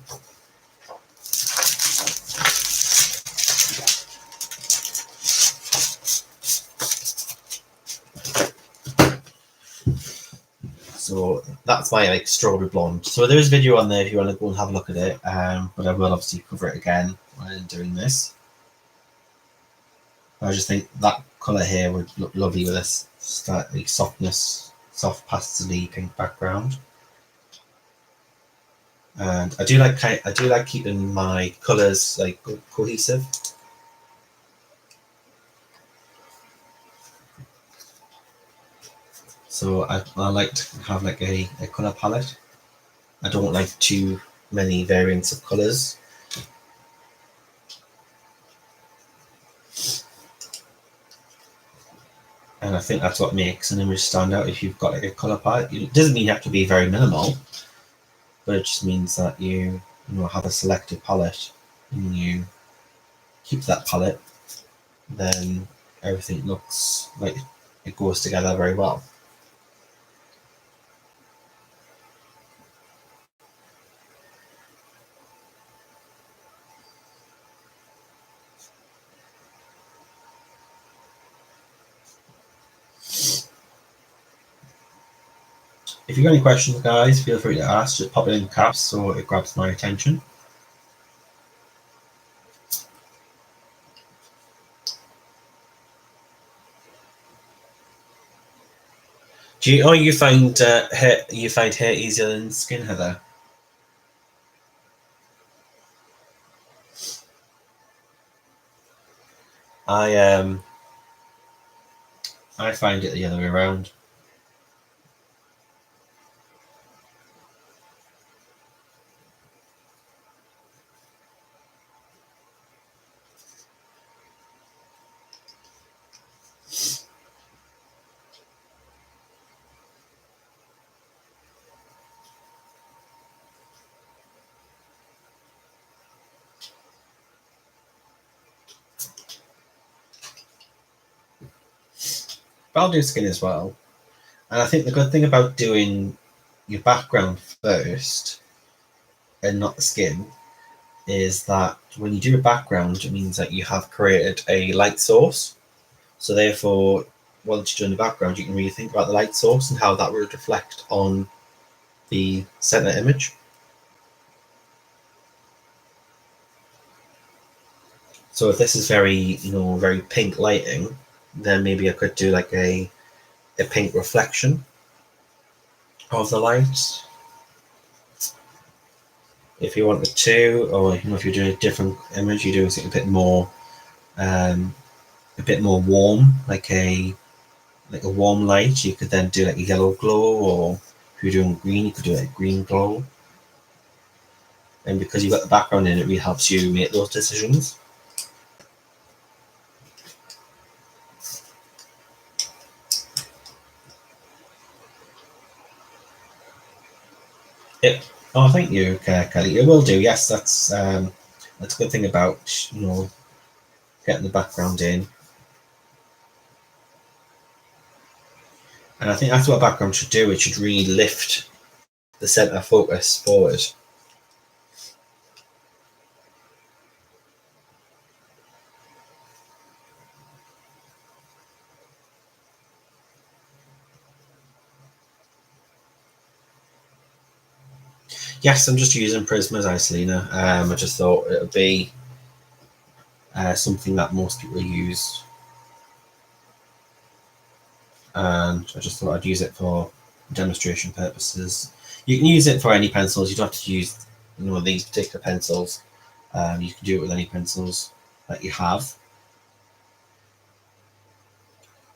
that's my like strawberry blonde. So there is a video on there if you want to go and have a look at it. But I will obviously cover it again when doing this. I just think that colour here would look lovely with this slightly softness, soft pastely pink background. And I do like keeping my colours like cohesive. So I like to have like a colour palette. I don't like too many variants of colours. And I think that's what makes an image stand out if you've got like a colour palette. It doesn't mean you have to be very minimal, but it just means that you have a selective palette and you keep that palette, then everything looks like it goes together very well. If you've got any questions, guys, feel free to ask. Just pop it in caps so it grabs my attention. You find hair easier than skin, Heather? I find it the other way around. But I'll do skin as well. And I think the good thing about doing your background first and not the skin is that when you do a background, it means that you have created a light source. So therefore, once you're doing the background, you can really think about the light source and how that would reflect on the center image. So if this is very, very pink lighting, then maybe I could do like a pink reflection of the light. If you wanted to, or if you're doing a different image, you're doing something a bit more warm, like a warm light, you could then do like a yellow glow, or if you're doing green, you could do like a green glow. And because you've got the background in, it really helps you make those decisions. Yep. Oh, thank you, Kelly. It will do. Yes, that's a good thing about getting the background in. And I think that's what a background should do. It should really lift the center focus forward. Yes, I'm just using Prisma as Isolina. I just thought it would be something that most people use. And I just thought I'd use it for demonstration purposes. You can use it for any pencils. You don't have to use these particular pencils. You can do it with any pencils that you have.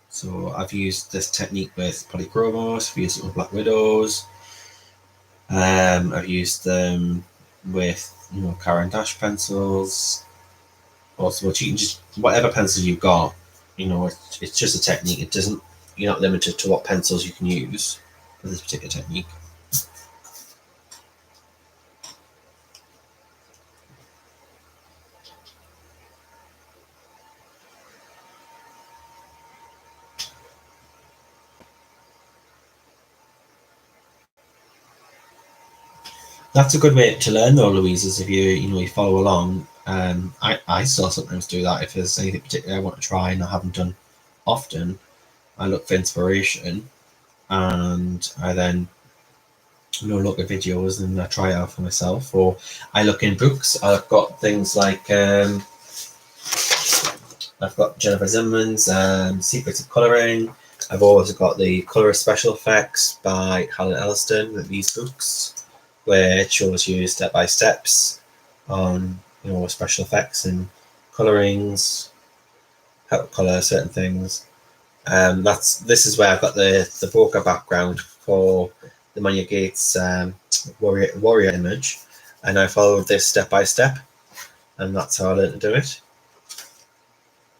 So I've used this technique with Polychromos, I've used it with Black Widows, I've used them with Caran d'Ache pencils. Also, you can just whatever pencil you've got, it's just a technique. It doesn't. You're not limited to what pencils you can use for this particular technique. That's a good way to learn though, Louise, is if you follow along. I still sometimes do that if there's anything particular I want to try and I haven't done often. I look for inspiration and I then look at videos and I try it out for myself, or I look in books. I've got things like I've got Jennifer Zimmerman's Secrets of Colouring. I've also got the Colour Special Effects by Helen Elliston, these books, where it shows you step by steps on special effects and colorings, how to color certain things. This is where I've got the Bokeh background for the Mania Gates warrior image, and I followed this step by step, and that's how I learned to do it.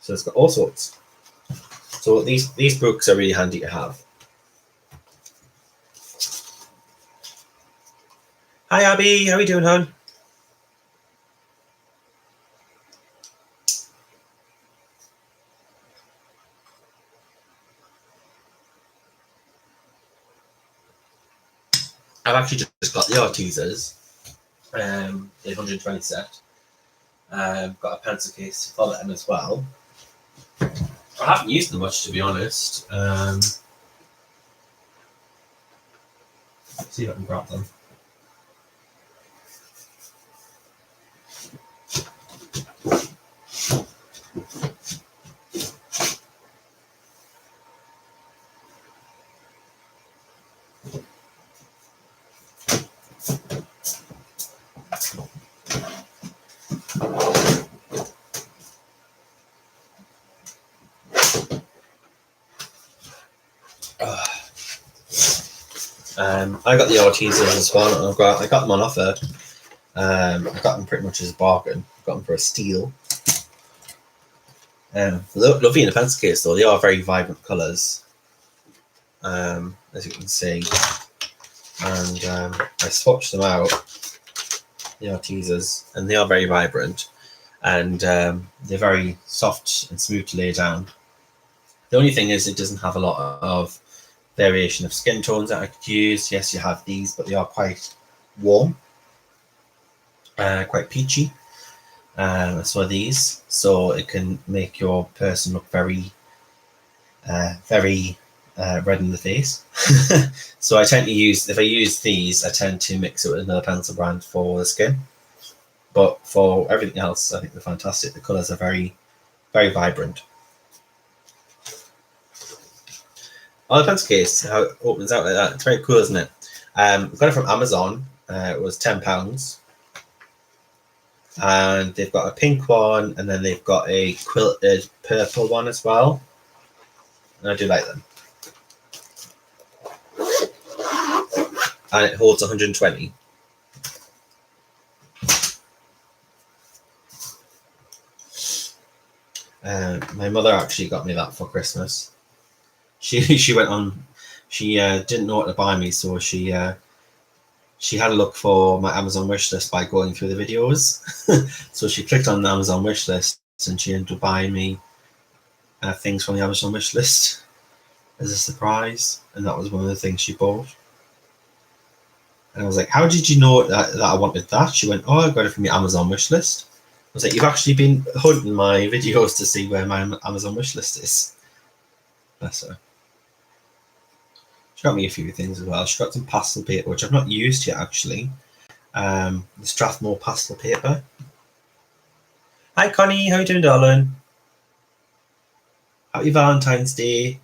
So it's got all sorts. So these books are really handy to have. Hi Abby, how are you doing, hon? I've actually just got the art teasers, the 120 set. Got a pencil case to follow them as well. I haven't used them much, to be honest. See if I can grab them. I got the art teasers as well. I got them on offer. I got them pretty much as a bargain. I got them for a steal. Lovely in a pencil case though. They are very vibrant colours, as you can see. And I swatched them out, the art teasers, and they are very vibrant. And they're very soft and smooth to lay down. The only thing is it doesn't have a lot of variation of skin tones that I could use. Yes, you have these, but they are quite warm, quite peachy. So these, so it can make your person look very red in the face. So I tend to use, if I use these, I tend to mix it with another pencil brand for the skin. But for everything else, I think they're fantastic. The colours are very, very vibrant. On the pencil case, how it opens out like that, it's very cool, isn't it? I got it from Amazon. It was £10. And they've got a pink one, and then they've got a quilted purple one as well. And I do like them. And it holds 120. My mother actually got me that for Christmas. She went on. She didn't know what to buy me, so she had a look for my Amazon wish list by going through the videos. So she clicked on the Amazon wish list, and she ended up buying me things from the Amazon wish list as a surprise, and that was one of the things she bought. And I was like, "How did you know that I wanted that?" She went, "Oh, I got it from your Amazon wish list." I was like, "You've actually been hunting my videos to see where my Amazon wish list is." Bless her. She got me a few things as well. She got some pastel paper, which I've not used yet, actually. The Strathmore pastel paper. Hi, Connie. How you doing, darling? Happy Valentine's Day.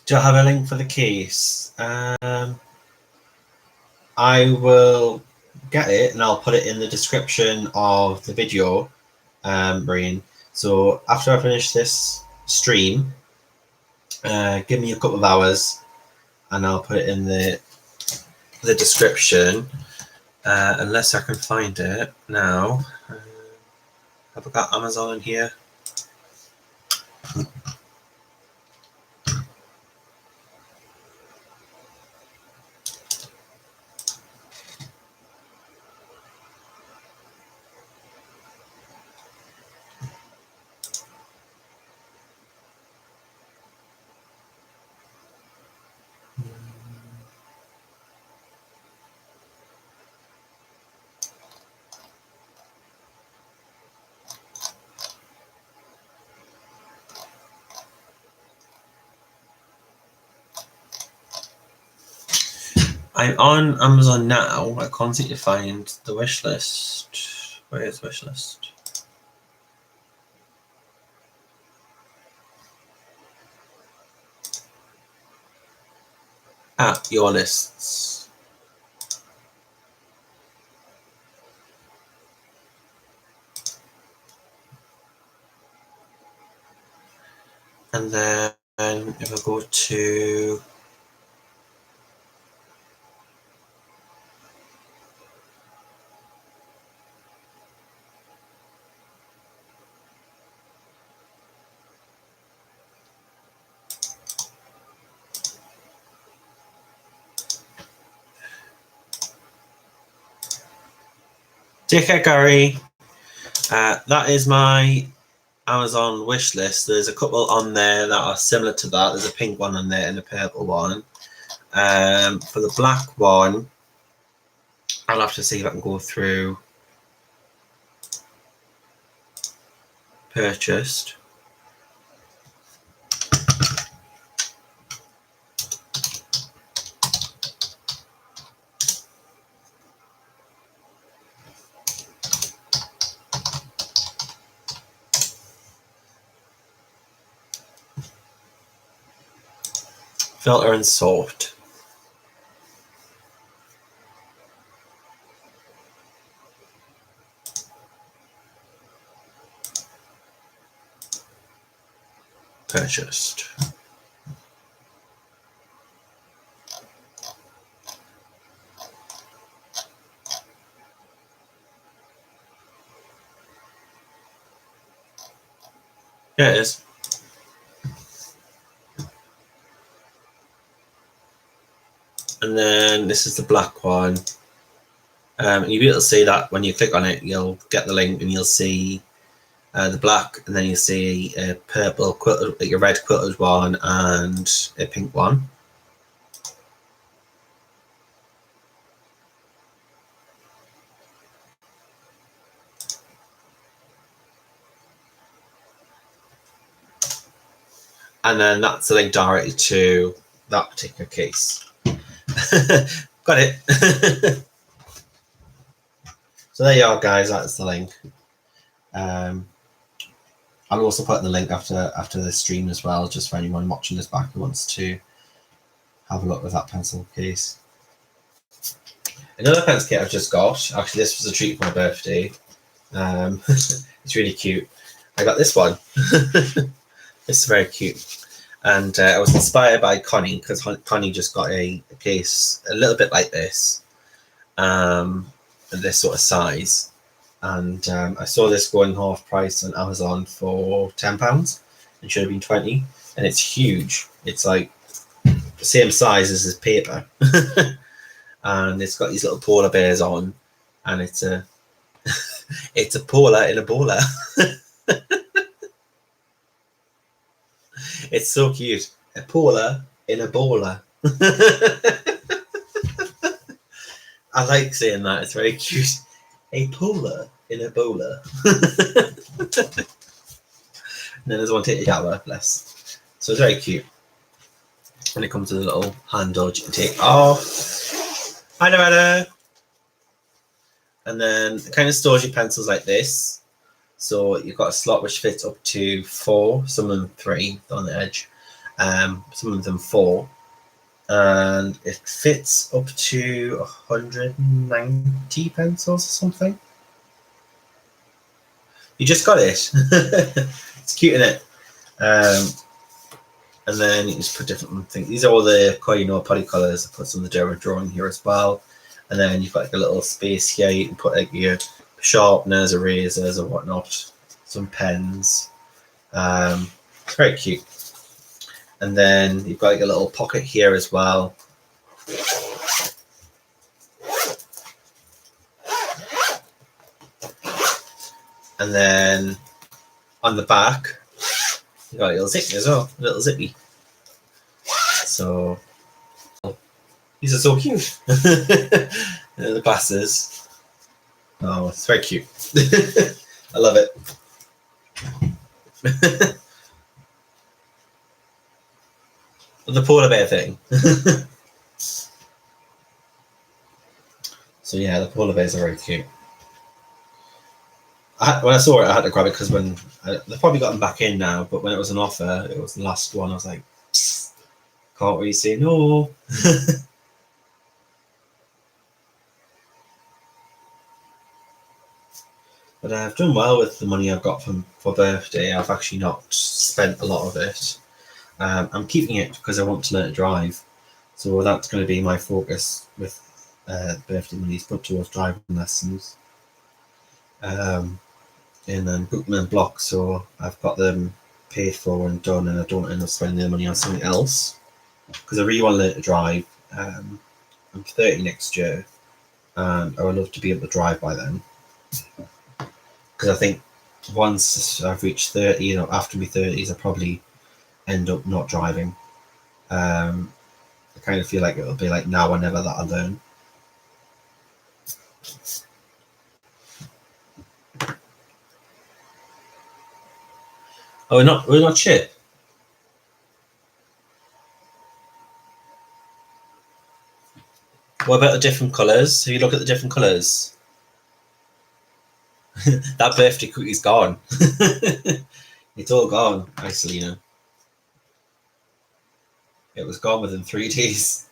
Do I have a link for the case? I will get it and I'll put it in the description of the video, Marine. So after I finish this stream, give me a couple of hours and I'll put it in the description, unless I can find it now. Have I got Amazon in here? I'm on Amazon now. I can't seem to find the wish list. Where is wish list? Your lists. And then if I go to Take care, Gary. That is my Amazon wish list. There's a couple on there that are similar to that. There's a pink one on there and a purple one. For the black one, I'll have to see if I can go through purchased. Filter and sort. Purchased. Yeah, it is. And then this is the black one. You'll be able to see that when you click on it, you'll get the link and you'll see the black, and then you see a purple quilted, like a red quilted one, and a pink one. And then that's the link directly to that particular case. Got it. So there you are, guys. That's the link. I'll also put in the link after the stream as well, just for anyone watching this back who wants to have a look with that pencil case. Another pencil kit I've just got. Actually, this was a treat for my birthday. It's really cute. I got this one. It's very cute. And I was inspired by Connie, because Connie just got a case a little bit like this, this sort of size. And I saw this going half price on Amazon for £10. It should have been 20, and it's huge. It's like the same size as this paper. And it's got these little polar bears on, and it's a it's a polar in a bowler. It's so cute. A polar in a bowler. I like saying that. It's very cute. A polar in a bowler. And then there's one take out, bless. So it's very cute. And it comes with a little hand dodge you can take off. Hi, Loretta. And then it kind of stores your pencils like this. So you've got a slot which fits up to 4, some of them 3 on the edge, some of them 4. And it fits up to 190 pencils or something. You just got it. It's cute, isn't it? And then you just put different things. These are all the Koino polycolors. I put some of the Derma drawing here as well. And then you've got like a little space here. You can put like your sharpeners, erasers, or whatnot. Some pens. It's very cute. And then you've got like a little pocket here as well. And then on the back, you got a little zippy as well, a little zippy. So these are so cute. The glasses. Oh, it's very cute. I love it. The polar bear thing. So yeah, the polar bears are very cute. When I saw it, I had to grab it because they've probably got them back in now, but when it was an offer, it was the last one. I was like, can't really say no. But I've done well with the money I've got for birthday. I've actually not spent a lot of it. I'm keeping it because I want to learn to drive. So that's going to be my focus with birthday money, is put towards driving lessons. And then book them in blocks, so I've got them paid for and done, and I don't end up spending the money on something else. Because I really want to learn to drive. I'm 30 next year, and I would love to be able to drive by then. Because I think once I've reached 30, after my 30s, I probably end up not driving. I kind of feel like it'll be like now or never that I learn. Oh, we're not shit. What about the different colours? Have you looked at the different colours? That birthday cookie's gone. It's all gone, Isolina. It was gone within 3 days.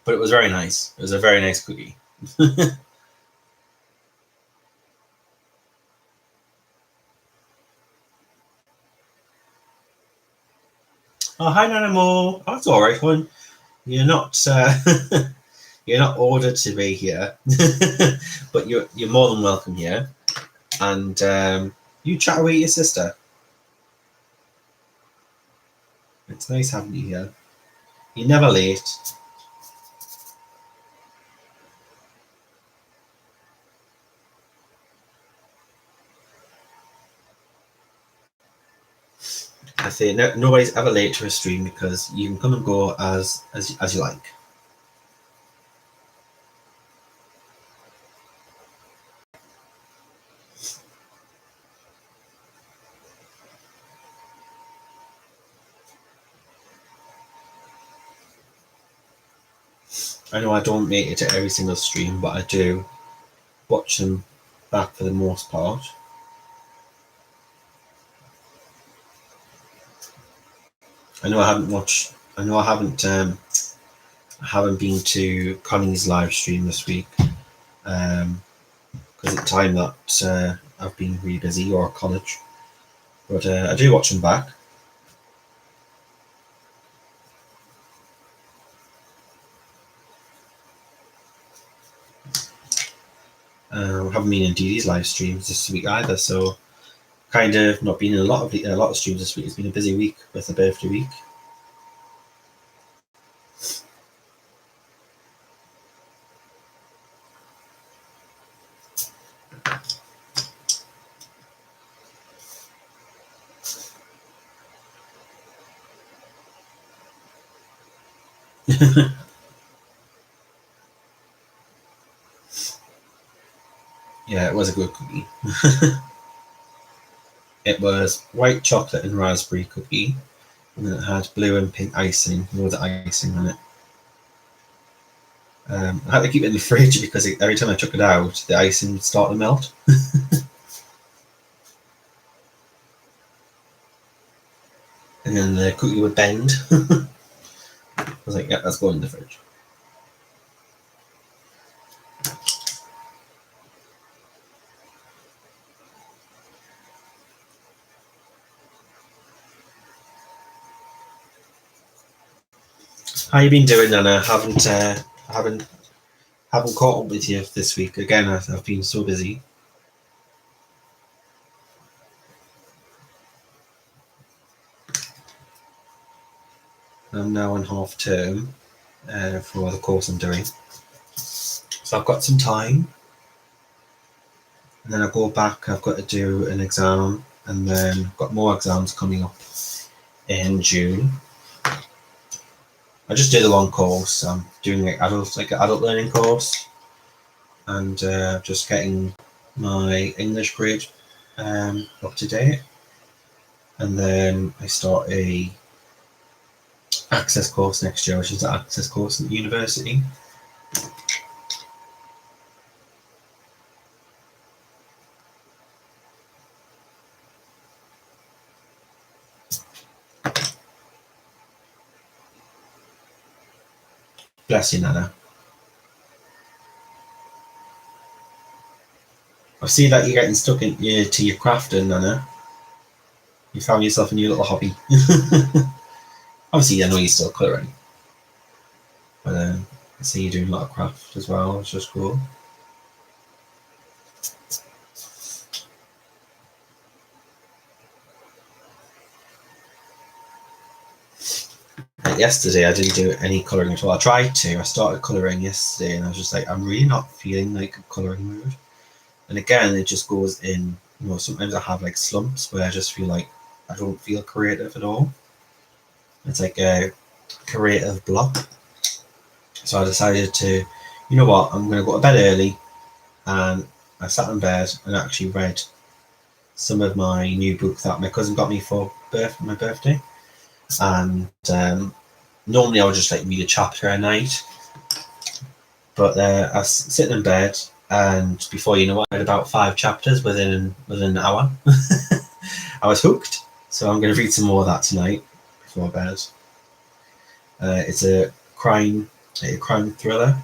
But it was very nice. It was a very nice cookie. Oh, hi, Nanamo. Oh, that's all right, hon. You're not you're not ordered to be here, but you're more than welcome here. And you chat away with your sister. It's nice having you here. You're never late. I say nobody's ever late to a stream because you can come and go as you like. I know I don't make it to every single stream, but I do watch them back for the most part. I know I haven't been to Connie's live stream this week because at the time that I've been really busy or college, but I do watch them back. I haven't been in Dee Dee's live streams this week either, so kind of not been in a lot of streams this week. It's been a busy week with the birthday week. Yeah, it was a good cookie. It was white chocolate and raspberry cookie, and then it had blue and pink icing, with the icing on it. I had to keep it in the fridge because every time I took it out, the icing would start to melt. And then the cookie would bend. I was like, yeah, that's going in the fridge. How you been doing, Nana? Haven't caught up with you this week. Again, I've been so busy. I'm now on half term for the course I'm doing, so I've got some time. And then I go back. I've got to do an exam, and then I've got more exams coming up in June. I just did a long course. I'm doing like an adult learning course, and just getting my English grade up to date. And then I start a access course next year, which is an access course at the university. Bless you, Nana. I see that you're getting stuck to your crafting, Nana. You found yourself a new little hobby. Obviously, I know you're still colouring, but I see you're doing a lot of craft as well, which is cool. Like yesterday, I didn't do any colouring at all. I tried to. I started colouring yesterday, and I was just like, I'm really not feeling like a colouring mood. And again, it just goes in. Sometimes I have like slumps where I just feel like I don't feel creative at all. It's like a creative block. So I decided to, you know what, I'm going to go to bed early, and I sat in bed and actually read some of my new book that my cousin got me for my birthday. And normally I would just like read a chapter a night, but I was sitting in bed, and before you know it, I read about 5 chapters within an hour. I was hooked, so I'm going to read some more of that tonight before bed. It's a crime thriller,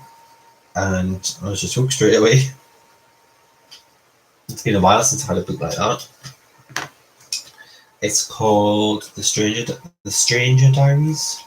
and I was just hooked straight away. It's been a while since I had a book like that. It's called The Stranger Diaries.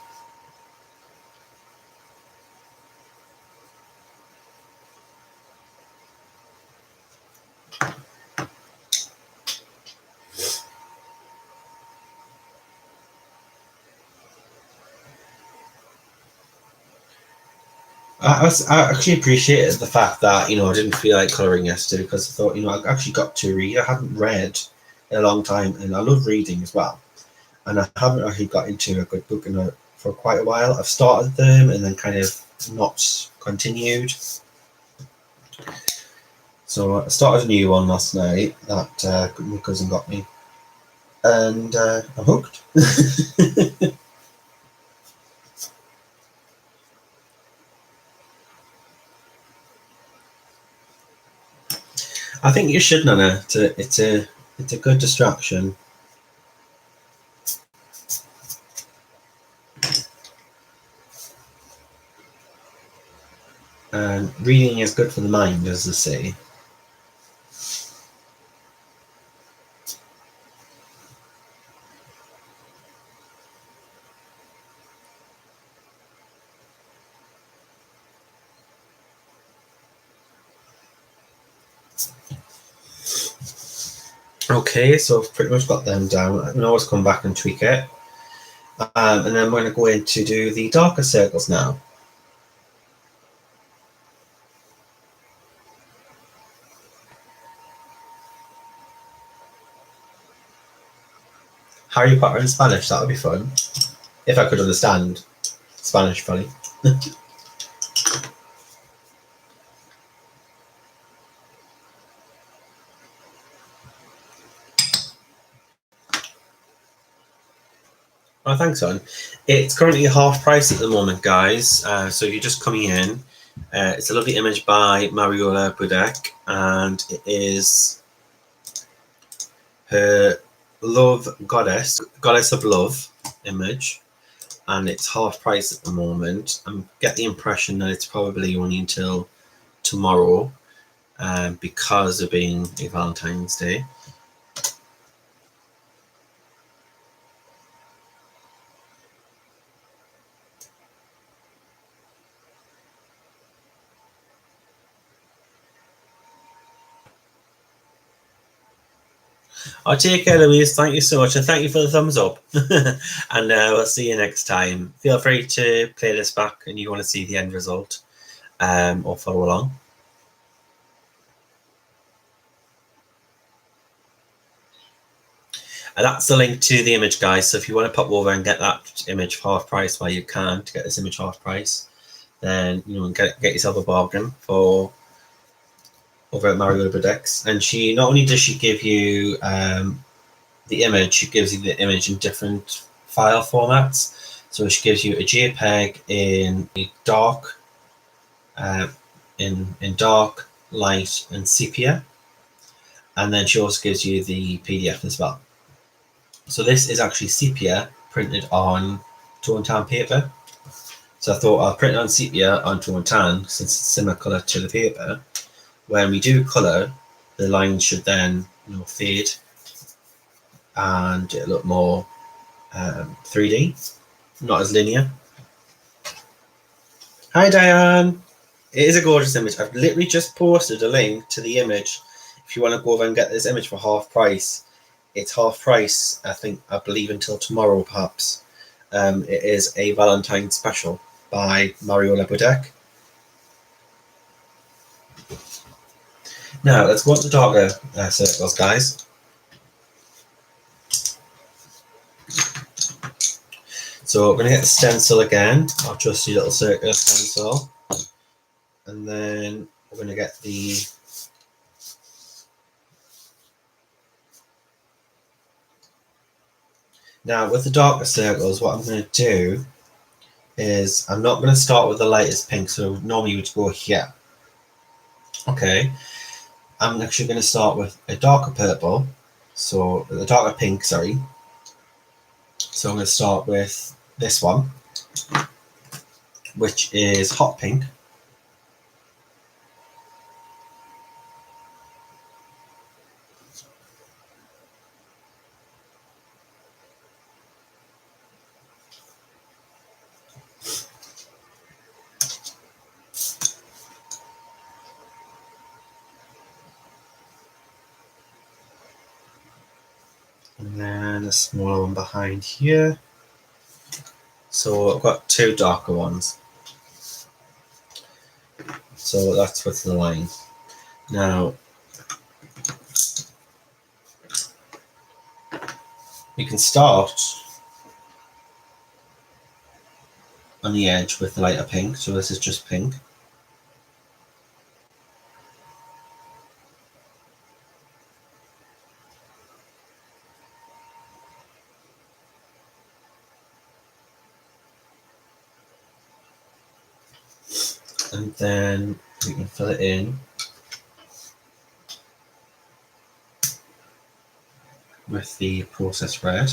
I actually appreciated the fact that I didn't feel like colouring yesterday, because I thought I actually got to read. I hadn't read in a long time, and I love reading as well. And I haven't actually got into a good book for quite a while. I've started them and then kind of not continued. So I started a new one last night that my cousin got me, and I'm hooked. I think you should, Nana. It's a good distraction. And reading is good for the mind, as they say. Okay, so I've pretty much got them down. I can always come back and tweak it. And then we're going to go in to do the darker circles now. Harry Potter in Spanish, that would be fun. If I could understand Spanish fully. Oh, thanks, son. It's currently half price at the moment, guys. So if you're just coming in, it's a lovely image by Mariola Budek, and it is her love goddess of love image, and it's half price at the moment. I get the impression that it's probably only until tomorrow, because of being a Valentine's Day. I'll take care, Louise. Thank you so much, and thank you for the thumbs up. And we'll see you next time. Feel free to play this back, and you want to see the end result, or follow along. And that's the link to the image, guys. So if you want to pop over and get that image for half price while you can, to get this image half price, then get yourself a bargain for over at Mariola Budek. And she not only does she give you the image, she gives you the image in different file formats. So she gives you a JPEG in dark, in dark, light, and sepia, and then she also gives you the PDF as well. So this is actually sepia printed on tone tan paper. So I thought I'll print it on sepia on tone tan since it's similar colour to the paper. When we do colour, the lines should then fade and it'll look more 3D, not as linear. Hi Diane! It is a gorgeous image. I've literally just posted a link to the image. If you want to go over and get this image for half price, it's half price, I believe until tomorrow perhaps. It is a Valentines special by Mariola Budek. Now let's go on to darker circles, guys. So we're going to get the stencil again, our trusty little circular stencil, and then we're going to get the Now with the darker circles, what I'm going to do is I'm not going to start with the lightest pink, so normally you would go here. Okay, I'm actually going to start with a darker purple, so the darker pink, sorry. So I'm going to start with this one, which is hot pink. And then a smaller one behind here. So I've got two darker ones. So that's with the line. Now, we can start on the edge with the lighter pink. So this is just pink. And then we can fill it in with the processed red.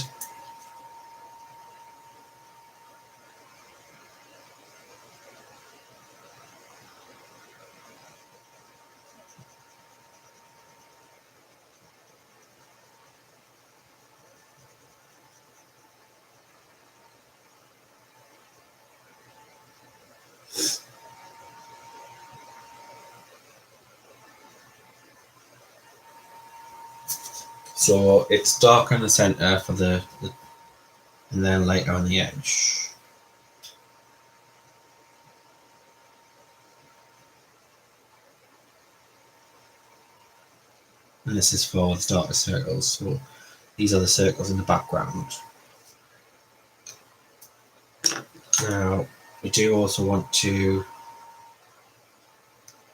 So it's darker in the center for the and then lighter on the edge. And this is for the darker circles. So these are the circles in the background. Now we do also want to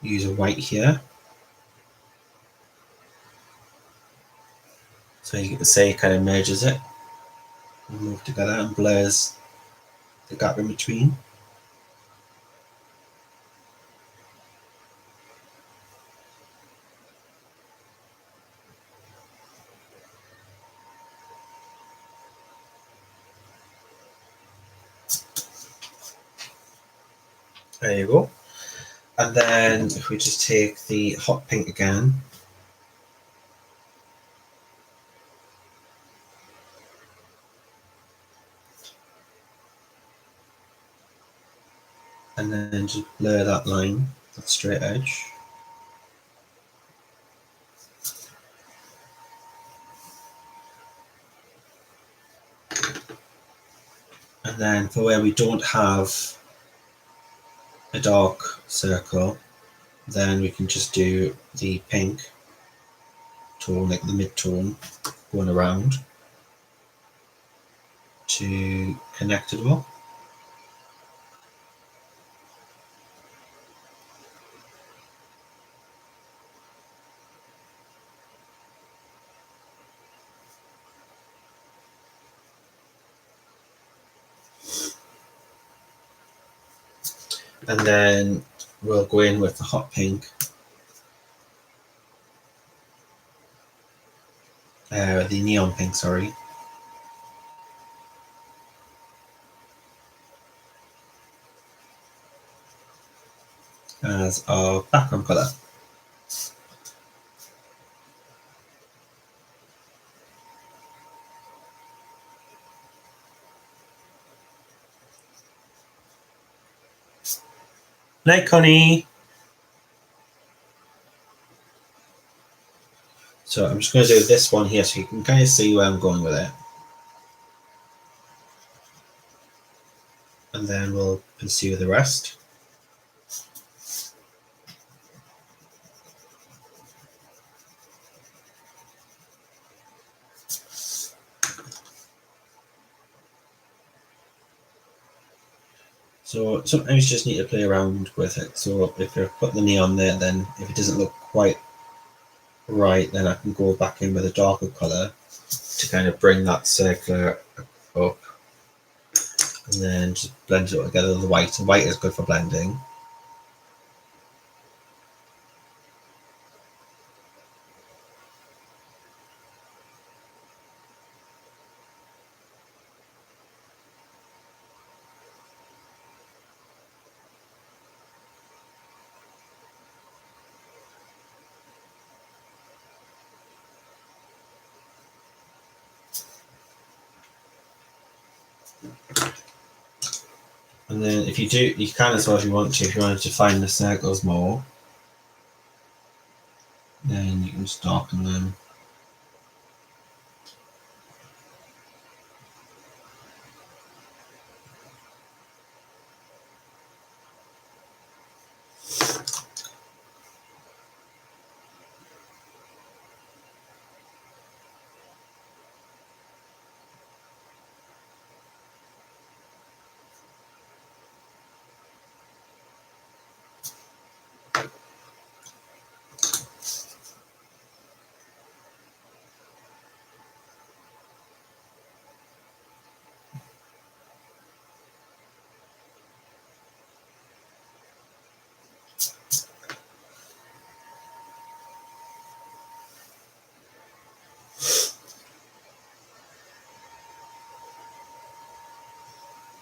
use a white here. So you can say it kind of merges it and move together and blurs the gap in between. There you go. And then if we just take the hot pink again, and then just blur that line, that straight edge. And then for where we don't have a dark circle, then we can just do the pink tone, like the mid-tone, going around. to connect to them all. And then we'll go in with the hot pink, the neon pink, sorry. As our background colour. Night, Connie. So I'm just going to do this one here so you can kind of see where I'm going with it. And then we'll pursue the rest. So sometimes you just need to play around with it. So if you put the neon there, then if it doesn't look quite right, then I can go back in with a darker colour to kind of bring that circular up. And then just blend it all together with the white. The white is good for blending. And then if you do, you can as well if you want to. If you wanted to find the circles more, then you can just darken them.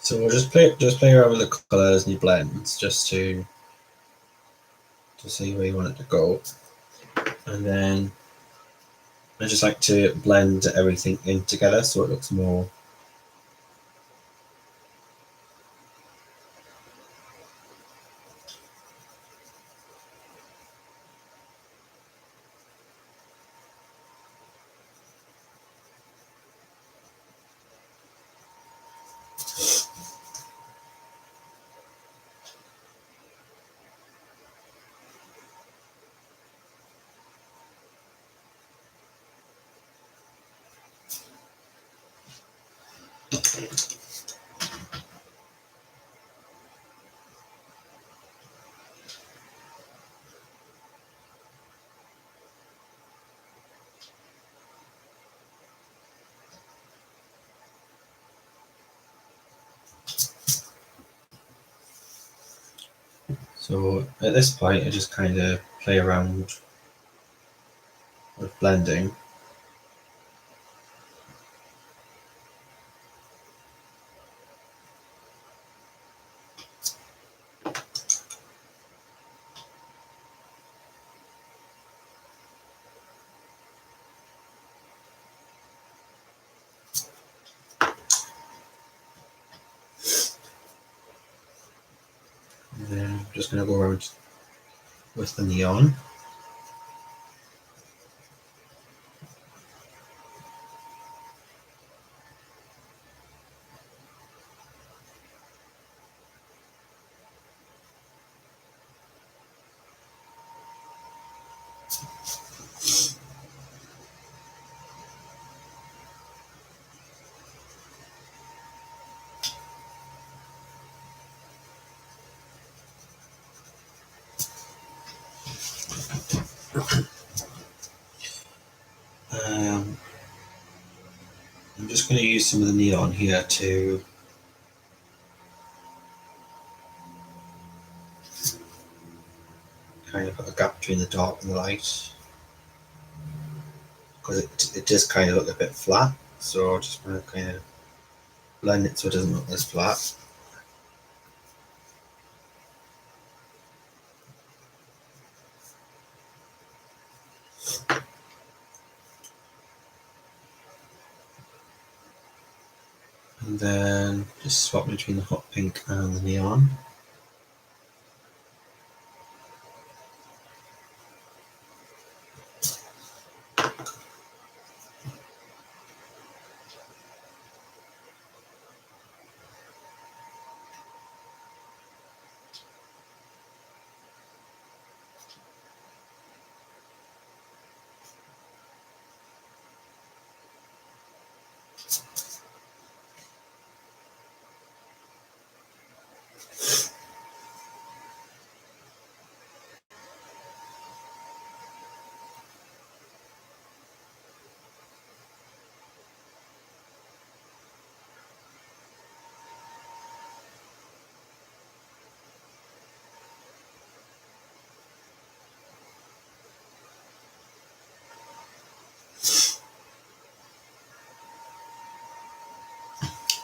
So we'll just play around with the colours and your blends just to see where you want it to go. And then I just like to blend everything in together so it looks more. So at this point, I just kind of play around with blending. And then I'm just going to go around with the neon. just going to use some of the neon here to kind of put a gap between the dark and the light, because it does kind of look a bit flat, so I'm just going to kind of blend it so it doesn't look as flat. And then just swap between the hot pink and the neon.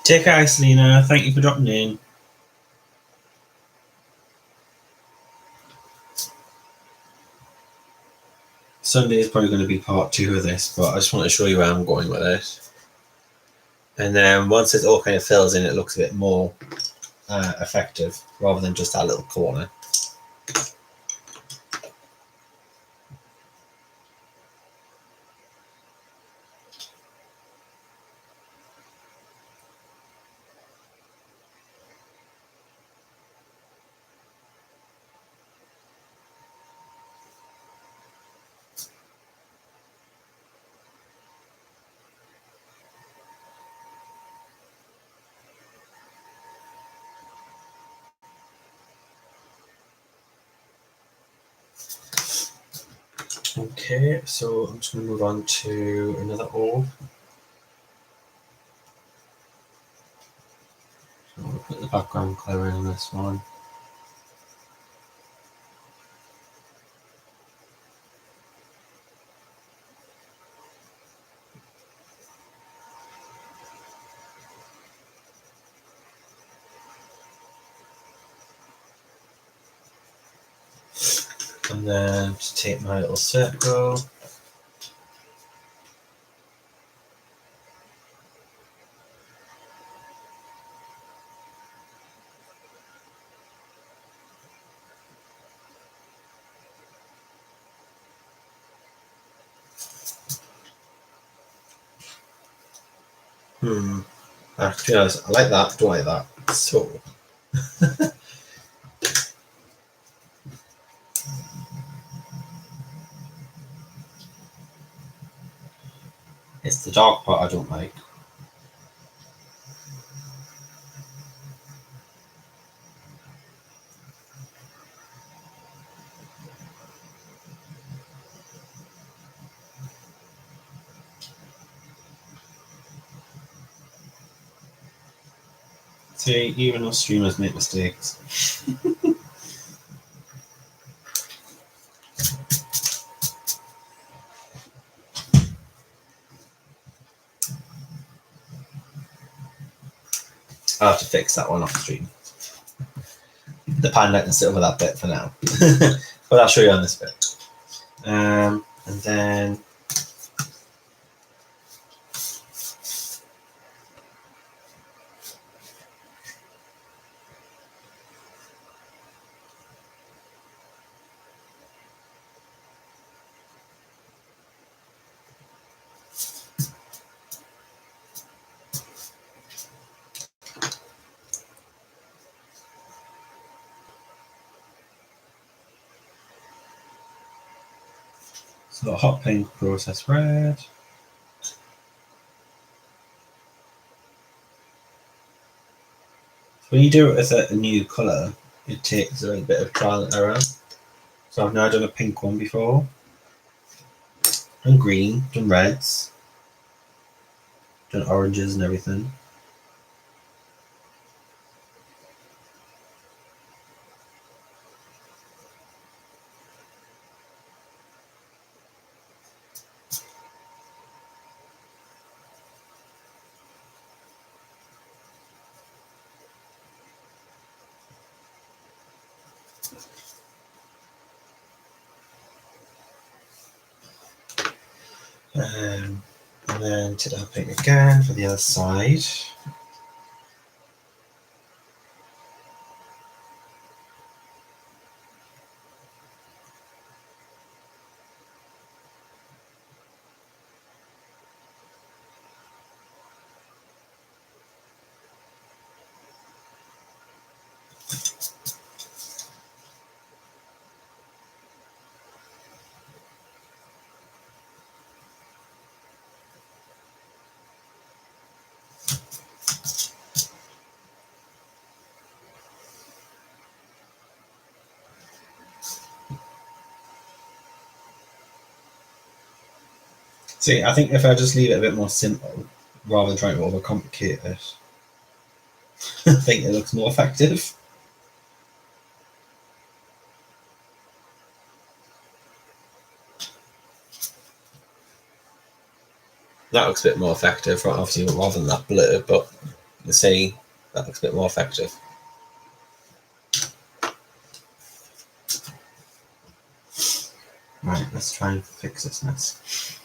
Take care, Selena. Thank you for dropping in. Sunday is probably going to be part 2 of this, but I just want to show you where I'm going with it. And then once it all kind of fills in, it looks a bit more effective, rather than just that little corner. Okay, so I'm just going to move on to another orb. So I'll put the background colour in this one. And then just take my little circle. Actually, I like that. Don't like that. So it's the dark part I don't like. See, even us streamers make mistakes. I'll have to fix that one off stream. The panda can sit over that bit for now. But I'll show you on this bit. And then so hot pink, process red. So when you do it with a new colour, it takes a little bit of trial and error. So I've now done a pink one before, done green, done reds, and oranges and everything. And then to the pink again for the other side. See, I think if I just leave it a bit more simple, rather than trying to overcomplicate it, I think it looks more effective. That looks a bit more effective, right? Obviously, rather than that blur, but you see, that looks a bit more effective. Right, let's try and fix this mess.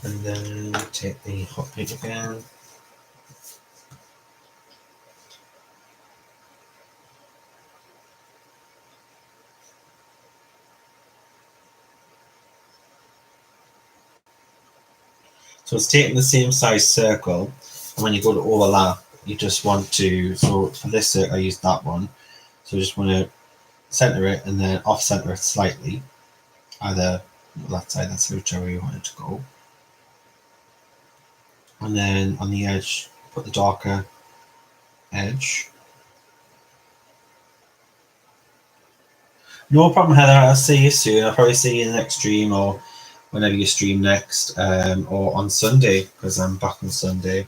And then take the hot paint again. So it's taking the same size circle, and when you go to overlap, you just want to, so for this circle I used that one, so you just want to center it and then off center it slightly, either that side, that's whichever you want it to go. And then on the edge, put the darker edge. No problem, Heather. I'll see you soon. I'll probably see you in the next stream or whenever you stream next, or on Sunday, because I'm back on Sunday.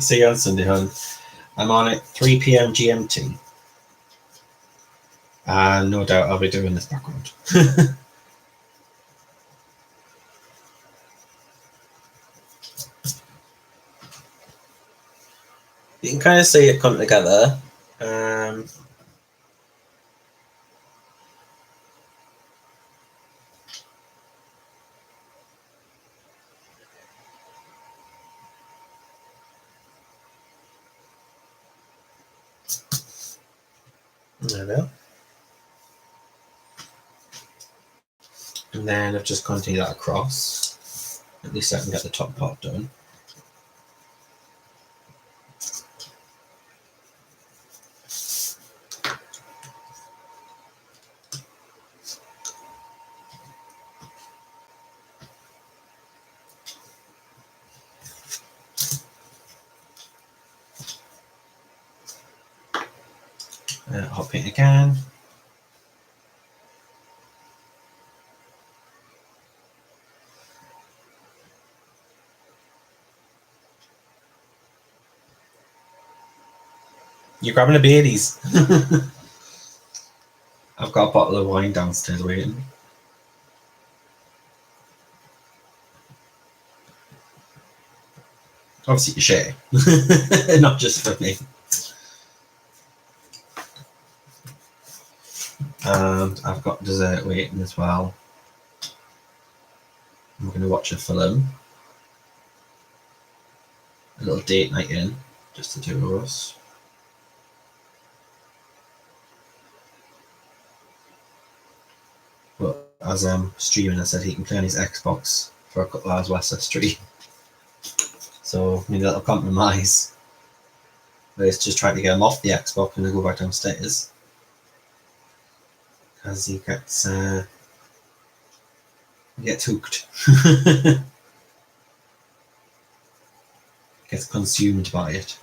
See you on Sunday, hon. I'm on at 3 p.m. GMT. And no doubt I'll be doing this background. You can kind of see it come together. There we go. And then I've just continued that across. At least I can get the top part done. Hot paint again. You're grabbing a Baileys. I've got a bottle of wine downstairs waiting. Obviously you share, not just for me. And I've got dessert waiting as well. I'm going to watch a film. A little date night in, just the two of us. But as I'm streaming, I said he can play on his Xbox for a couple hours whilst I stream. So maybe that'll compromise. But it's just trying to get him off the Xbox and then go back downstairs. Because he gets hooked. Gets consumed by it.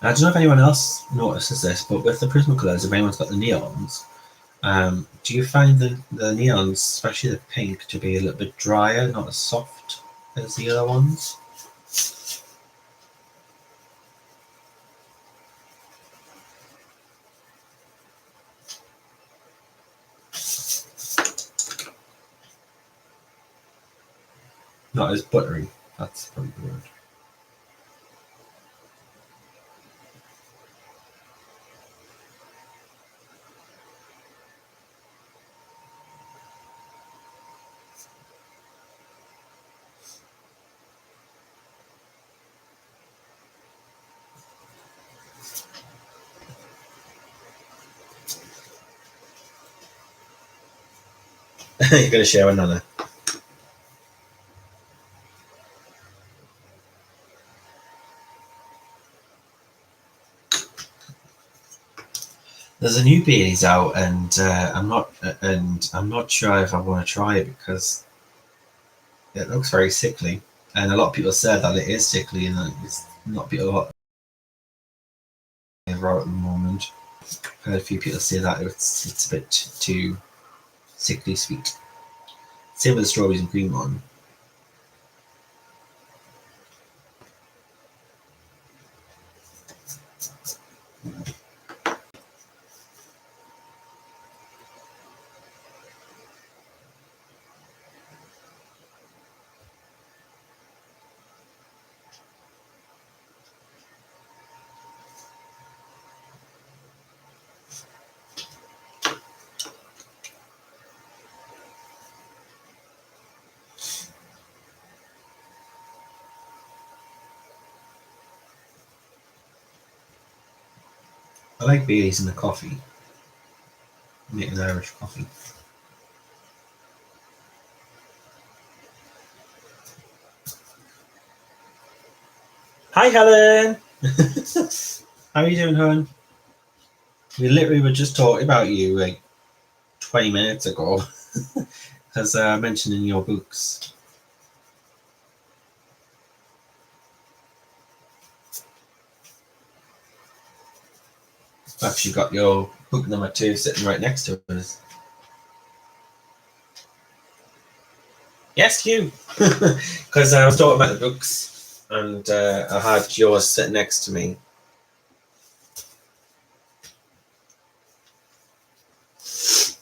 I don't know if anyone else notices this, but with the Prismacolors, if anyone's got the neons, do you find the neons, especially the pink, to be a little bit drier, not as soft as the other ones? Not as buttery, that's probably the word. You're going to share another. There's a new Baileys out, and I'm not sure if I want to try it because it looks very sickly, and a lot of people said that it is sickly and that it's not a lot out at the moment. I've heard a few people say that it's a bit too sickly sweet. Same with the strawberries and cream one. I like Baileys in the coffee. Make an Irish coffee. Hi, Helen. How are you doing, hon? We literally were just talking about you like 20 minutes ago, as I mentioned in your books. I've actually got your book number 2 sitting right next to us. Yes, you. Because I was talking about the books, and I had yours sitting next to me. Because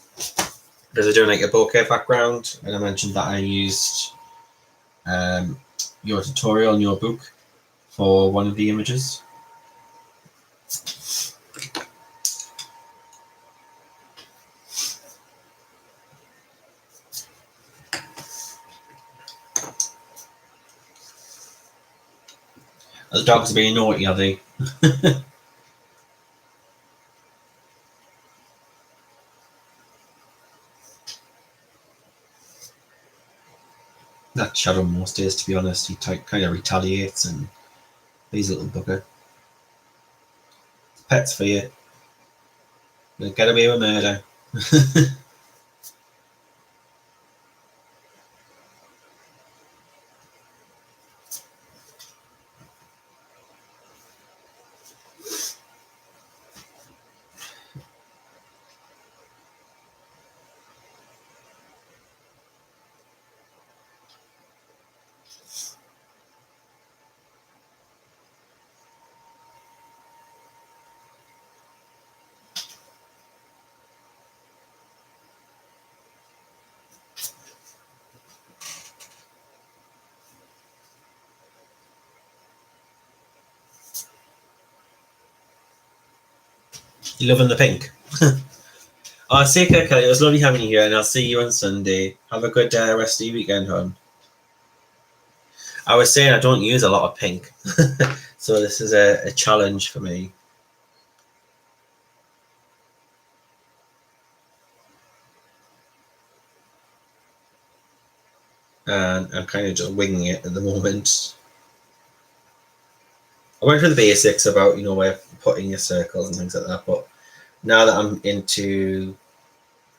I was doing like a bokeh background, and I mentioned that I used your tutorial in your book for one of the images. The dogs are being naughty, are they? That Shadow most days, to be honest. He kind of retaliates, and he's a little bugger. Pets for you. They'll get away with murder. You loving the pink? Oh, take care, Kelly. It was lovely having you here, and I'll see you on Sunday. Have a good rest of your weekend, hon. I was saying I don't use a lot of pink, so this is a challenge for me. And I'm kind of just winging it at the moment. I went through the basics about, where putting your circles and things like that, but now that I'm into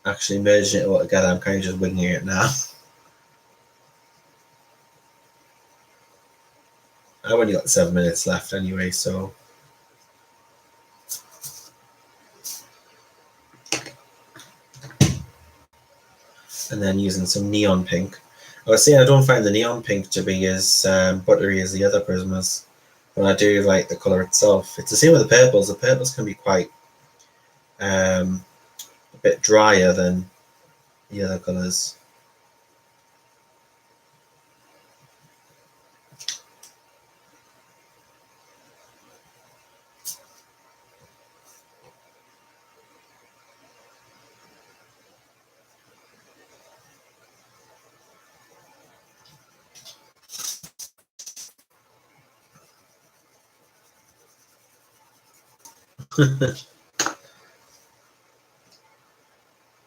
actually merging it all together, I'm kind of just winging it now. I've only got 7 minutes left anyway, so. And then using some neon pink. I was saying I don't find the neon pink to be as buttery as the other Prismas, but I do like the colour itself. It's the same with the purples. The purples can be quite a bit drier than the other colours.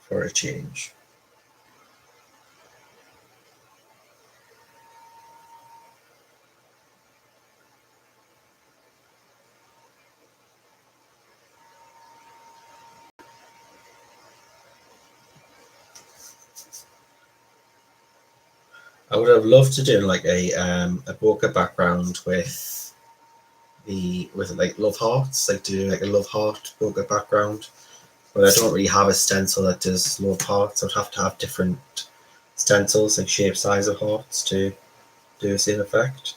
For a change. I would have loved to do like a bokeh background with like love hearts, like do like a love heart bokeh background. But I don't really have a stencil that does love hearts. I'd have to have different stencils, like shape size of hearts, to do the same effect.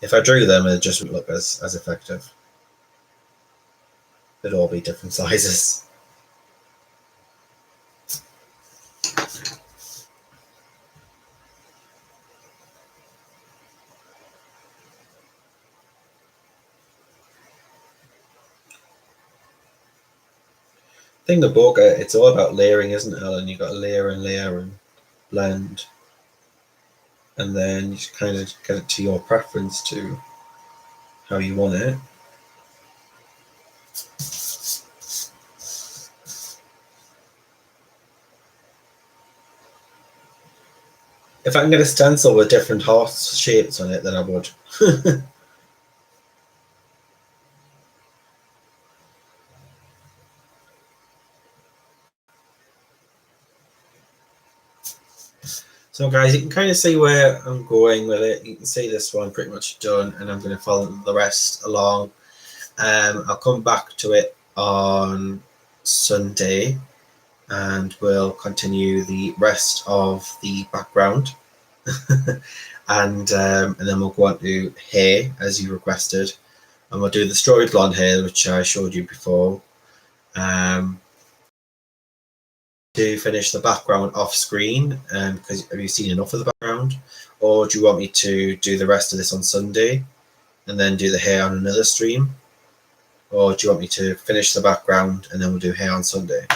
If I drew them, it just wouldn't look as effective. They'd all be different sizes. Thing the bokeh, it's all about layering, isn't it, Helen? You've got to layer and blend, and then you kind of get it to your preference to how you want it. If I can get a stencil with different heart shapes on it, then I would. So guys, you can kind of see where I'm going with it. You can see this one pretty much done, and I'm going to follow the rest along. I'll come back to it on Sunday, and we'll continue the rest of the background. and then we'll go on to hair, as you requested. And we'll do the strawberry blonde hair, which I showed you before. To finish the background off screen, because have you seen enough of the background, or do you want me to do the rest of this on Sunday and then do the hair on another stream, or do you want me to finish the background and then we'll do hair on Sunday?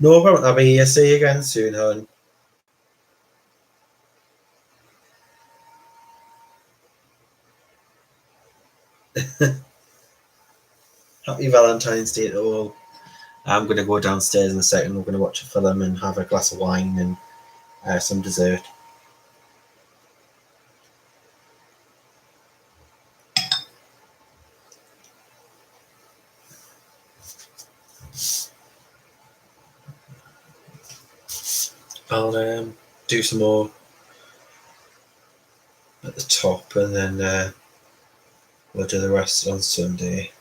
No problem. I'll be see you again soon, hon. Happy Valentine's Day to all. I'm going to go downstairs in a second. We're going to watch a film and have a glass of wine and some dessert. I'll do some more at the top, and then we'll do the rest on Sunday.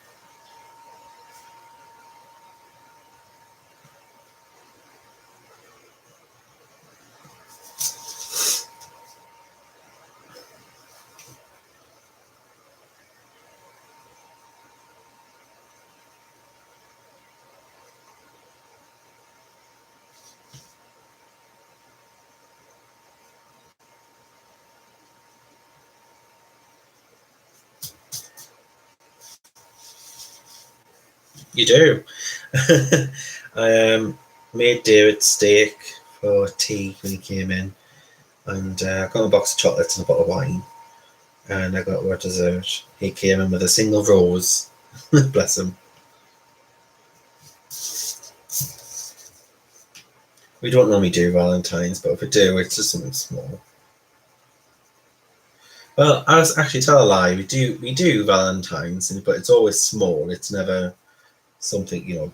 You do. I made David steak for tea when he came in, and I got a box of chocolates and a bottle of wine, and I got our dessert. He came in with a single rose. Bless him. We don't normally do Valentine's, but if we do, it's just something small. Well, I was actually tell a lie. We do Valentine's, but it's always small. It's never something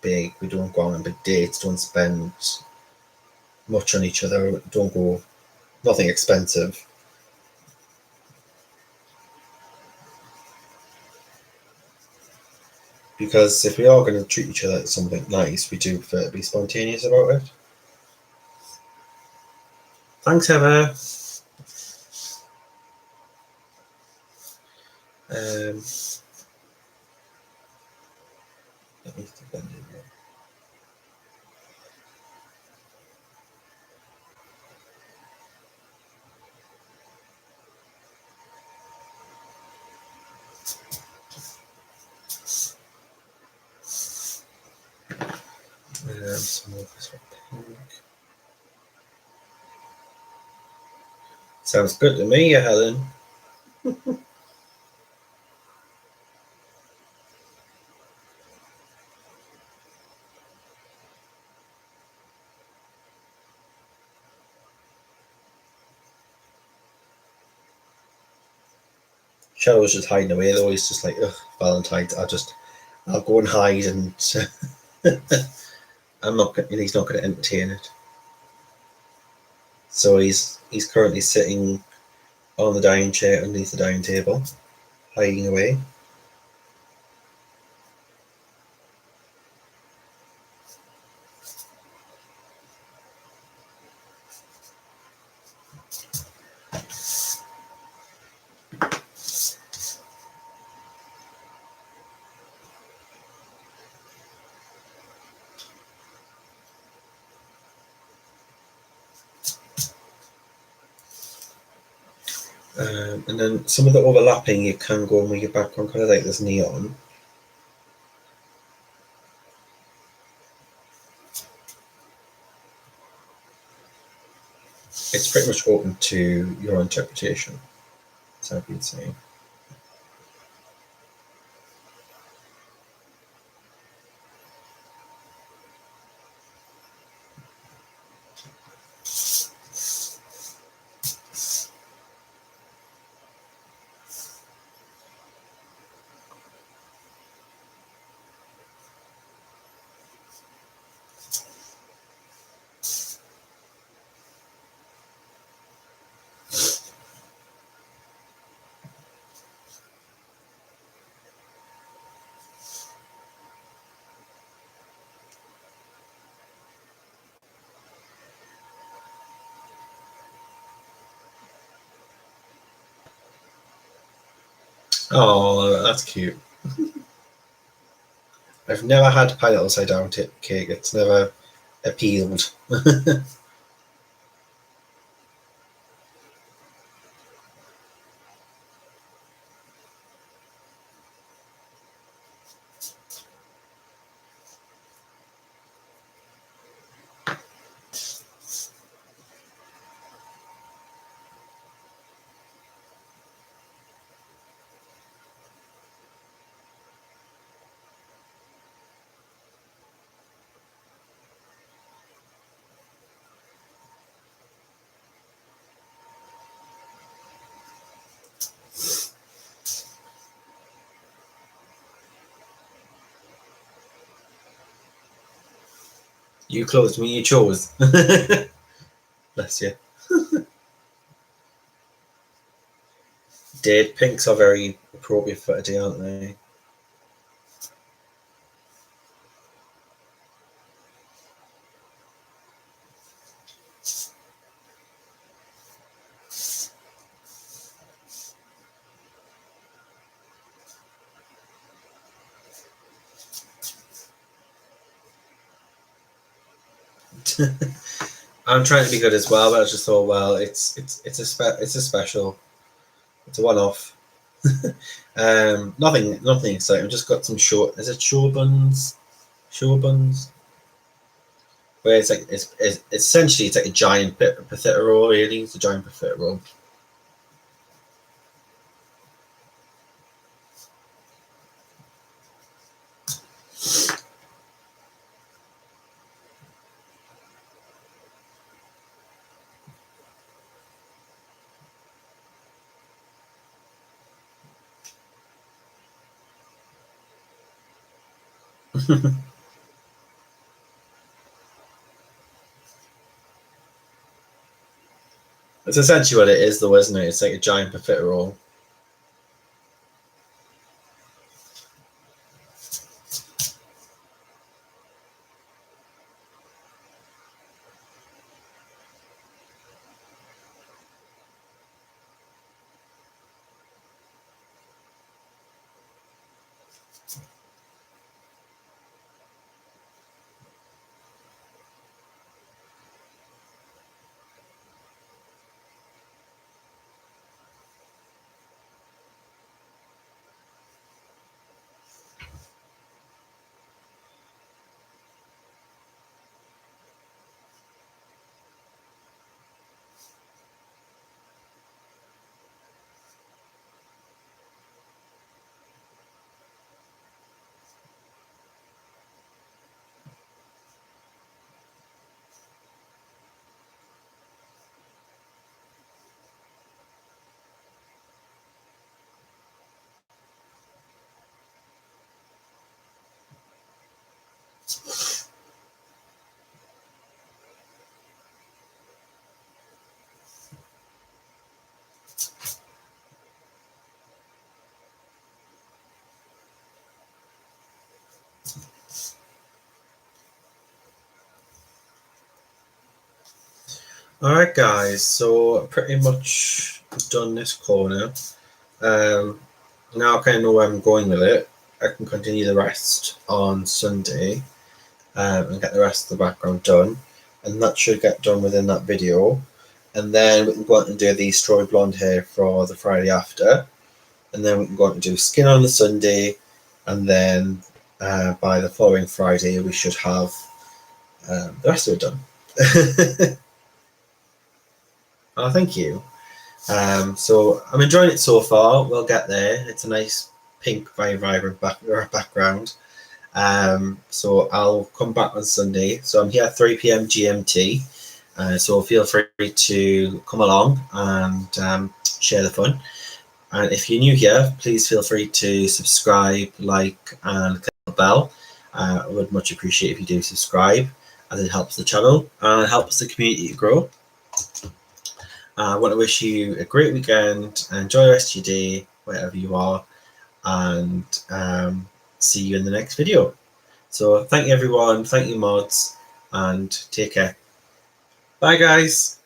big. We don't go on big dates. Don't spend much on each other. Don't go nothing expensive. Because if we are going to treat each other to something nice, we do prefer to be spontaneous about it. Thanks, Heather. Let me stick that in there. Some more of this pink. Sounds good to me, Helen. Shadow's just hiding away though. He's just like, ugh, Valentine's. I'll go and hide, and he's not going to entertain it. So he's currently sitting on the dining chair underneath the dining table, hiding away. And then some of the overlapping you can go and make your background kind of like this neon. It's pretty much open to your interpretation, as I've been saying. Oh, that's cute. I've never had pineapple upside down cake. It's never appealed. You closed me, you chose. Bless you. Did pinks are very appropriate for today, aren't they? I'm trying to be good as well, but I just thought, well, it's a special, it's a one-off. Nothing exciting. I've just got some short. Is it shore buns? Shore buns. Where it's like it's essentially it's like a giant potato roll. Really, it's a giant potato roll. It's essentially what it is, though, isn't it? It's like a giant potato roll. All right, guys. So pretty much done this corner. Now I kind of know where I'm going with it. I can continue the rest on Sunday and get the rest of the background done, and that should get done within that video. And then we can go out and do the strawberry blonde hair for the Friday after, and then we can go out and do skin on the Sunday, and then by the following Friday we should have the rest of it done. Oh, thank you. So I'm enjoying it so far. We'll get there. It's a nice pink, very vibrant background. So I'll come back on Sunday. So I'm here at 3 p.m. GMT. So feel free to come along and share the fun. And if you're new here, please feel free to subscribe, like, and click the bell. I would much appreciate if you do subscribe, as it helps the channel and it helps the community to grow. I want to wish you a great weekend. Enjoy the rest of your day, wherever you are, and see you in the next video. So thank you, everyone. Thank you, mods, and take care. Bye, guys.